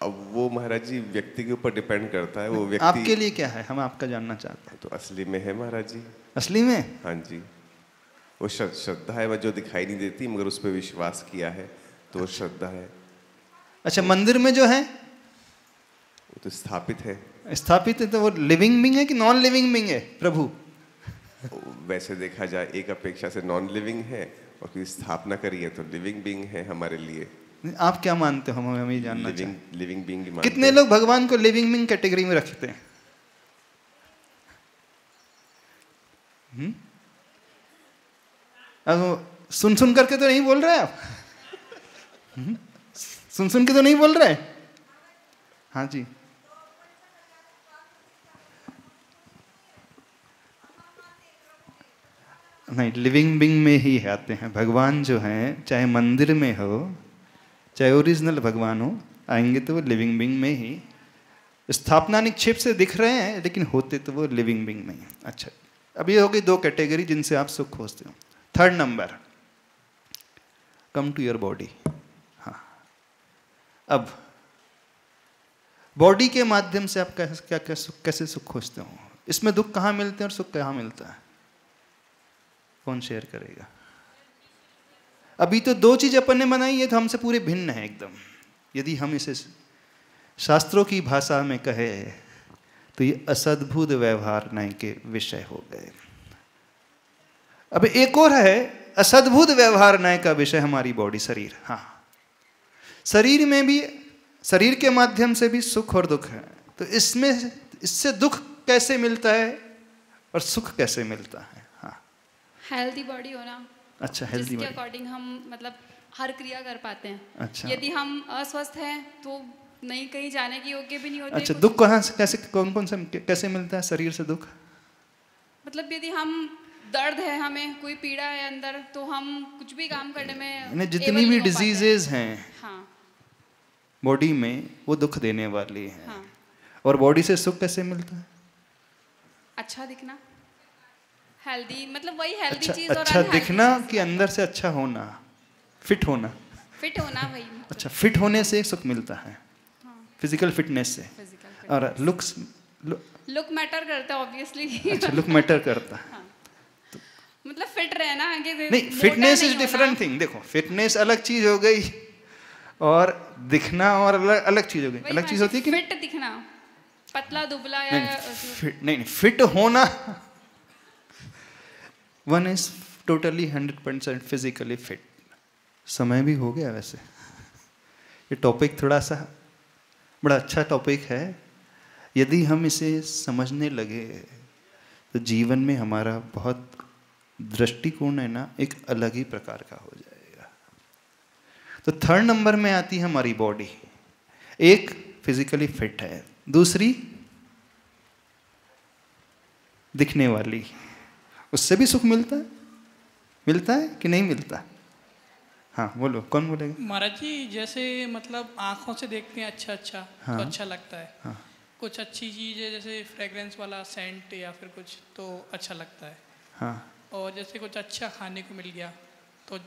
[SPEAKER 12] अब वो महाराज जी व्यक्ति के ऊपर डिपेंड करता है। वो व्यक्ति
[SPEAKER 1] आपके लिए क्या है, हम आपका जानना चाहते हैं।
[SPEAKER 12] तो असली में है महाराज जी।
[SPEAKER 1] असली में?
[SPEAKER 12] हाँ जी, वो श्रद्धा है, वो जो दिखाई नहीं देती मगर उस पर विश्वास किया है तो श्रद्धा है।
[SPEAKER 1] अच्छा, मंदिर में जो है
[SPEAKER 12] तो स्थापित है।
[SPEAKER 1] स्थापित है तो वो लिविंग बीइंग है कि नॉन लिविंग बीइंग है प्रभु?
[SPEAKER 12] वैसे देखा जाए एक अपेक्षा से नॉन लिविंग है, और फिर स्थापना करी है तो लिविंग बीइंग है हमारे लिए।
[SPEAKER 1] आप क्या मानते हो? हमें ये जानना चाहिए।
[SPEAKER 12] लिविंग बीइंग ही मानते
[SPEAKER 1] कितने लोग भगवान को लिविंग बीइंग कैटेगरी में रखते हैं? अब सुन सुन करके तो नहीं बोल रहे आप? सुन सुन के तो नहीं बोल रहे? हाँ जी। नहीं, लिविंग बीइंग में ही आते हैं भगवान जो हैं, चाहे मंदिर में हो चाहे ओरिजिनल भगवान हो, आएंगे तो वो लिविंग बीइंग में ही। स्थापना निक्षेप से दिख रहे हैं लेकिन होते तो वो लिविंग बीइंग में ही। अच्छा, अब ये हो गई 2 कैटेगरी जिनसे आप सुख खोजते हो। 3rd number, come to your body. हाँ, अब बॉडी के माध्यम से आप कैसे सुख खोजते हो? इसमें दुख कहाँ मिलते हैं और सुख कहाँ मिलता है? कौन शेयर करेगा? अभी तो 2 चीज अपन ने बनाई है तो हमसे पूरे भिन्न है एकदम। यदि हम इसे शास्त्रों की भाषा में कहे तो ये असद्भुत व्यवहार नय के विषय हो गए। अब एक और है, असद्भुत व्यवहार नय का विषय हमारी बॉडी, शरीर। हाँ, शरीर में भी, शरीर के माध्यम से भी सुख और दुख है। तो इससे दुख कैसे मिलता है और सुख कैसे मिलता है?
[SPEAKER 11] हेल्दी बॉडी होना।
[SPEAKER 1] अच्छा, हेल्दी बॉडी,
[SPEAKER 11] जिसके अकॉर्डिंग हम मतलब हर क्रिया कर पाते हैं।
[SPEAKER 1] अच्छा।
[SPEAKER 11] यदि हम अस्वस्थ हैं तो नहीं कहीं जाने की योग्य भी नहीं होते।
[SPEAKER 1] अच्छा, दुख कहाँ से, कैसे, कौन से कैसे मिलता है शरीर से दुख?
[SPEAKER 11] मतलब यदि हम दर्द है, हमें कोई पीड़ा है अंदर, तो हम कुछ भी काम करने में
[SPEAKER 1] जितनी भी डिजीजेज हैं
[SPEAKER 11] हाँ,
[SPEAKER 1] बॉडी में वो दुख देने वाली हैं।
[SPEAKER 11] हाँ।
[SPEAKER 1] और बॉडी से सुख कैसे मिलता है?
[SPEAKER 11] अच्छा दिखना, हेल्दी, मतलब वही हेल्दी
[SPEAKER 1] अच्छा,
[SPEAKER 11] चीज।
[SPEAKER 1] अच्छा दिखना कि अंदर से अच्छा होना, फिट होना?
[SPEAKER 11] फिट होना वही।
[SPEAKER 1] अच्छा, फिट होने से सुख मिलता है। फिजिकल फिटनेस से। और लुक्स,
[SPEAKER 11] लुक मैटर करता है ऑब्वियसली।
[SPEAKER 1] अच्छा, लुक मैटर करता है।
[SPEAKER 11] हाँ। तो मतलब फिट रहना आगे।
[SPEAKER 1] नहीं, फिटनेस इज डिफरेंट थिंग। देखो, फिटनेस अलग चीज हो गई और दिखना और अलग चीज हो गई। अलग चीज होती है कि
[SPEAKER 11] फिट दिखना, पतला दुबला या
[SPEAKER 1] नहीं, फिट होना, one is totally 100% physically fit. समय भी हो गया वैसे। ये टॉपिक थोड़ा सा बड़ा अच्छा टॉपिक है। यदि हम इसे समझने लगे तो जीवन में हमारा बहुत दृष्टिकोण है ना, एक अलग ही प्रकार का हो जाएगा। तो 3rd नंबर में आती है हमारी बॉडी। एक फिजिकली फिट है, दूसरी दिखने वाली, उससे भी सुख मिलता है? मिलता है कि नहीं मिलता? हाँ बोलो, कौन बोलेगा?
[SPEAKER 13] महाराज जी, जैसे मतलब आँखों से देखते हैं अच्छा हाँ, तो अच्छा लगता है। हाँ, कुछ अच्छी चीज़ है जैसे फ्रेग्रेंस वाला सेंट या फिर कुछ, तो अच्छा लगता है। हाँ, और जैसे कुछ अच्छा खाने को मिल गया तो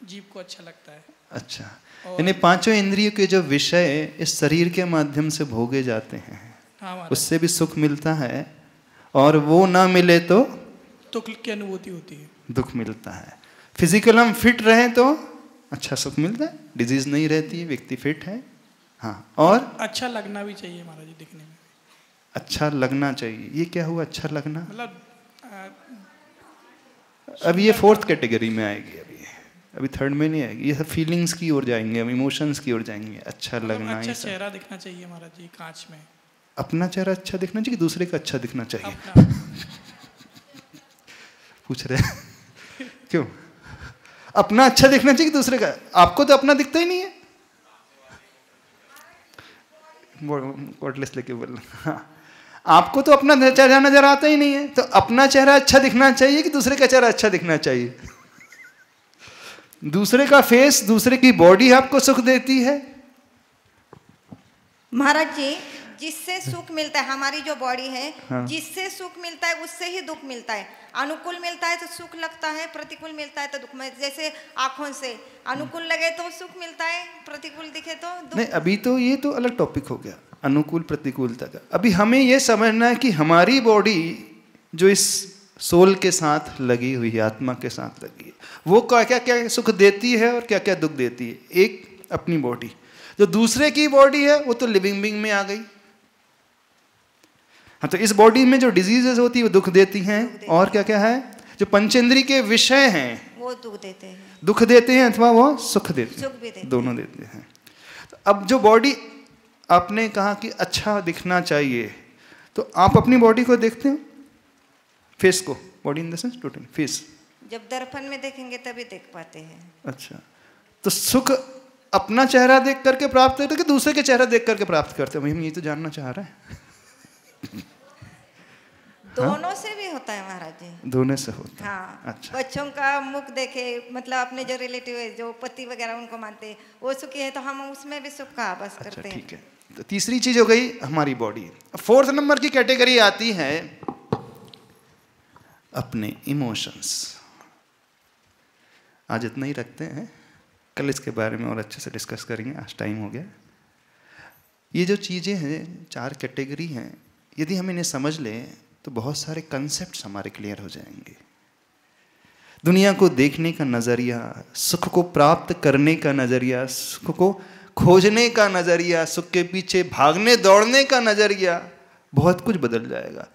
[SPEAKER 13] जीभ को अच्छा लगता है। अच्छा,
[SPEAKER 1] यानी 5 इंद्रियों के जो विषय इस शरीर के माध्यम से भोगे जाते हैं, हाँ, उससे भी सुख मिलता है। और वो ना मिले तो
[SPEAKER 13] दुख की अनुभूति होती है,
[SPEAKER 1] दुख मिलता है। फिजिकल हम फिट रहें तो अच्छा सुख मिलता है, डिजीज नहीं रहती है, व्यक्ति फिट है। हाँ, और
[SPEAKER 13] अच्छा लगना भी चाहिए महाराज जी, दिखने में
[SPEAKER 1] अच्छा लगना चाहिए। ये क्या हुआ अच्छा लगना?
[SPEAKER 13] मतलब
[SPEAKER 1] अब ये 4th कैटेगरी में आएगी, अभी 3rd में नहीं आएगी। ये सब फीलिंग्स की ओर जाएंगे, हम इमोशंस की ओर जाएंगे। अच्छा लगना,
[SPEAKER 13] अच्छा चेहरा दिखना चाहिए महाराज जी कांच में।
[SPEAKER 1] अपना चेहरा अच्छा दिखना चाहिए कि दूसरे का अच्छा दिखना चाहिए? पूछ रहे क्यों? अपना अच्छा दिखना चाहिए कि दूसरे का? आपको तो अपना दिखता ही नहीं है। कोटलेस लेके बोल, हाँ, आपको तो अपना चेहरा नजर आता ही नहीं है, तो अपना चेहरा अच्छा दिखना चाहिए कि दूसरे का चेहरा अच्छा दिखना चाहिए? दूसरे का फेस, दूसरे की बॉडी आपको सुख देती है?
[SPEAKER 2] महाराज जी, जिससे सुख मिलता है, हमारी जो बॉडी है,
[SPEAKER 1] हाँ,
[SPEAKER 2] जिससे सुख मिलता है उससे ही दुख मिलता है। अनुकूल मिलता है तो सुख लगता है, प्रतिकूल मिलता है तो दुख में। जैसे आंखों से अनुकूल लगे तो सुख मिलता है, प्रतिकूल दिखे तो दुख।
[SPEAKER 1] नहीं, अभी तो ये तो अलग टॉपिक हो गया, अनुकूल प्रतिकूलता का। अभी हमें ये समझना है कि हमारी बॉडी जो इस सोल के साथ लगी हुई है, आत्मा के साथ लगी है, वो क्या क्या सुख देती है और क्या क्या दुख देती है। एक अपनी बॉडी, जो दूसरे की बॉडी है वो तो लिविंग बीइंग में आ गई, हाँ, तो इस बॉडी में जो डिजीजेस होती है वो दुख देती हैं, और क्या क्या है जो पंचेंद्रिय के विषय हैं
[SPEAKER 2] वो दुख देते हैं,
[SPEAKER 1] दुख देते हैं अथवा वो सुख देते
[SPEAKER 2] सुख भी देते
[SPEAKER 1] हैं, दोनों देते हैं। तो अब जो बॉडी आपने कहा कि अच्छा दिखना चाहिए, तो आप अपनी बॉडी को देखते हो, फेस को, body in the sense total face,
[SPEAKER 2] जब दर्पण में देखेंगे तभी देख पाते हैं।
[SPEAKER 1] अच्छा, तो सुख अपना चेहरा देख करके प्राप्त करते कि दूसरे के चेहरा देख करके प्राप्त करते हैं? हम ये तो जानना चाह रहे हैं।
[SPEAKER 2] दोनों से भी होता है महाराज जी,
[SPEAKER 1] दोनों से होता है।
[SPEAKER 2] हाँ,
[SPEAKER 1] अच्छा,
[SPEAKER 2] बच्चों का मुख देखे, मतलब अपने जो रिलेटिव है, जो पति वगैरह उनको मानते हैं, वो सुखी है तो हम उसमें भी सुख का आभास करते हैं।
[SPEAKER 1] ठीक है, तो तीसरी चीज हो गई हमारी बॉडी। फोर्थ नंबर की कैटेगरी आती है अपने इमोशंस। आज इतना ही रखते हैं, कल इसके बारे में और अच्छे से डिस्कस करेंगे, आज टाइम हो गया। ये जो चीज़ें हैं, 4 कैटेगरी हैं, यदि हम इन्हें समझ लें तो बहुत सारे कंसेप्ट्स हमारे क्लियर हो जाएंगे। दुनिया को देखने का नज़रिया, सुख को प्राप्त करने का नज़रिया, सुख को खोजने का नज़रिया, सुख के पीछे भागने दौड़ने का नज़रिया, बहुत कुछ बदल जाएगा।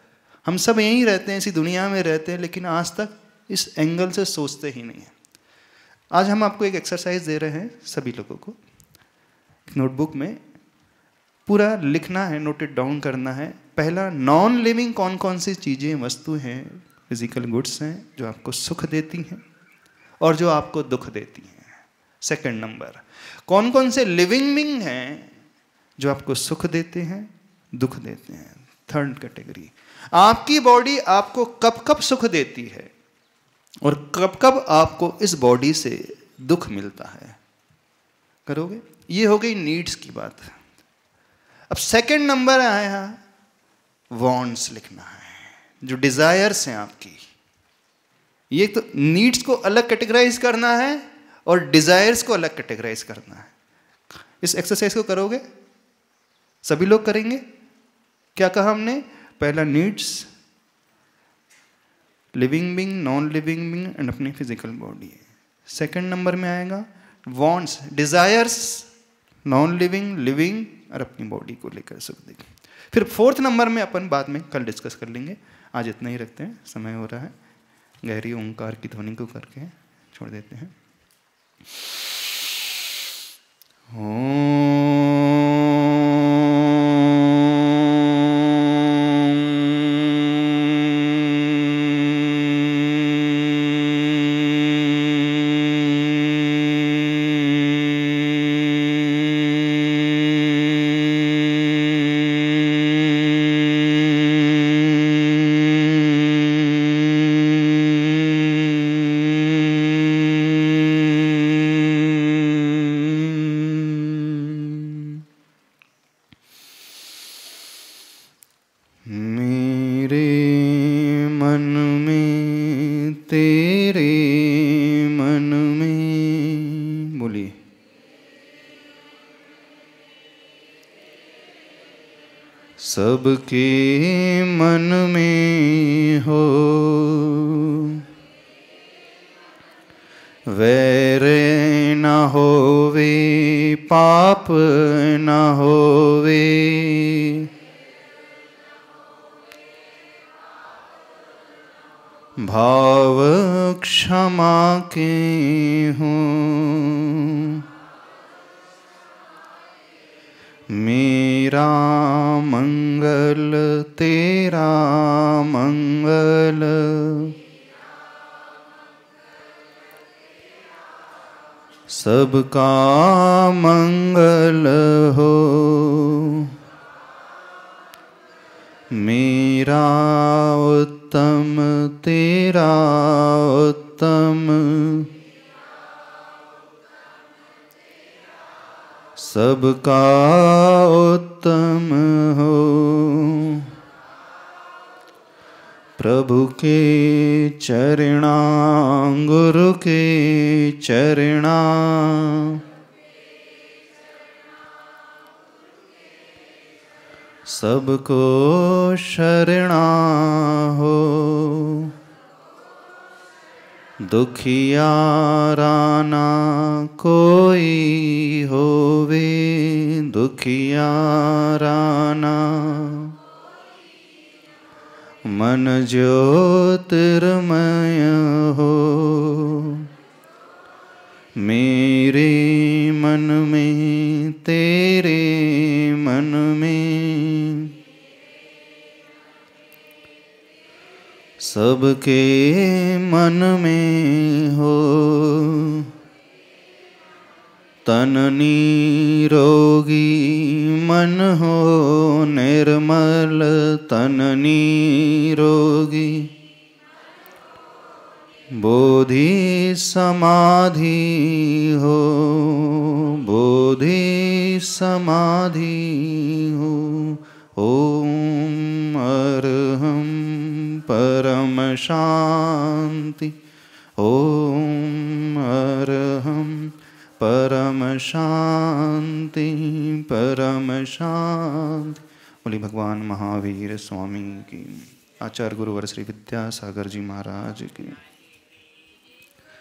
[SPEAKER 1] हम सब यहीं रहते हैं, इसी दुनिया में रहते हैं, लेकिन आज तक इस एंगल से सोचते ही नहीं हैं। आज हम आपको एक एक्सरसाइज दे रहे हैं सभी लोगों को, नोटबुक में पूरा लिखना है, नोट इट डाउन करना है। पहला, नॉन लिविंग कौन कौन सी चीज़ें, वस्तु हैं, फिजिकल गुड्स हैं जो आपको सुख देती हैं और जो आपको दुख देती हैं। सेकंड नंबर, कौन कौन से लिविंग बिंग हैं जो आपको सुख देते हैं, दुख देते हैं। थर्ड कैटेगरी, आपकी बॉडी आपको कब कब सुख देती है और कब कब आपको इस बॉडी से दुख मिलता है, करोगे। ये हो गई नीड्स की बात। अब सेकंड नंबर आया वांट्स लिखना है, जो डिजायर्स हैं आपकी। ये तो नीड्स को अलग कैटेगराइज करना है और डिजायर्स को अलग कैटेगराइज करना है। इस एक्सरसाइज को करोगे, सभी लोग करेंगे। क्या कहा हमने? पहला needs, living Bing, non living Bing and अपनी फिजिकल बॉडी। सेकंड नंबर में आएगा wants, desires, non living, living और अपनी बॉडी को लेकर सुख देंगे। फिर फोर्थ नंबर में अपन बाद में कल डिस्कस कर लेंगे, आज इतना ही रखते हैं, समय हो रहा है। गहरी ओंकार की ध्वनि को करके छोड़ देते हैं। सबके मन में हो वैर न होवे, पाप न होवे, भाव क्षमा के हों, मेरा मंगल तेरा मंगल, सबका मंगल हो, मेरा उत्तम तेरा उत्तम, सबका उत्तम हो, प्रभु के चरणा, गुरु के चरणा, सबको शरणा हो, दुखियाराना कोई होवे, दुखियाराना मन ज्योतिर्मय हो, मेरे मन में तेरे मन में, सबके मन में हो। तन निरोगी मन हो निर्मल, तन निरोगी बोधि समाधि हो, बोधि समाधि हो। ओम अरहं परम शांति, ओम अरहं परम शांति, परम शांति। बोली भगवान महावीर स्वामी की, आचार्य गुरुवर श्री विद्यासागर जी महाराज की।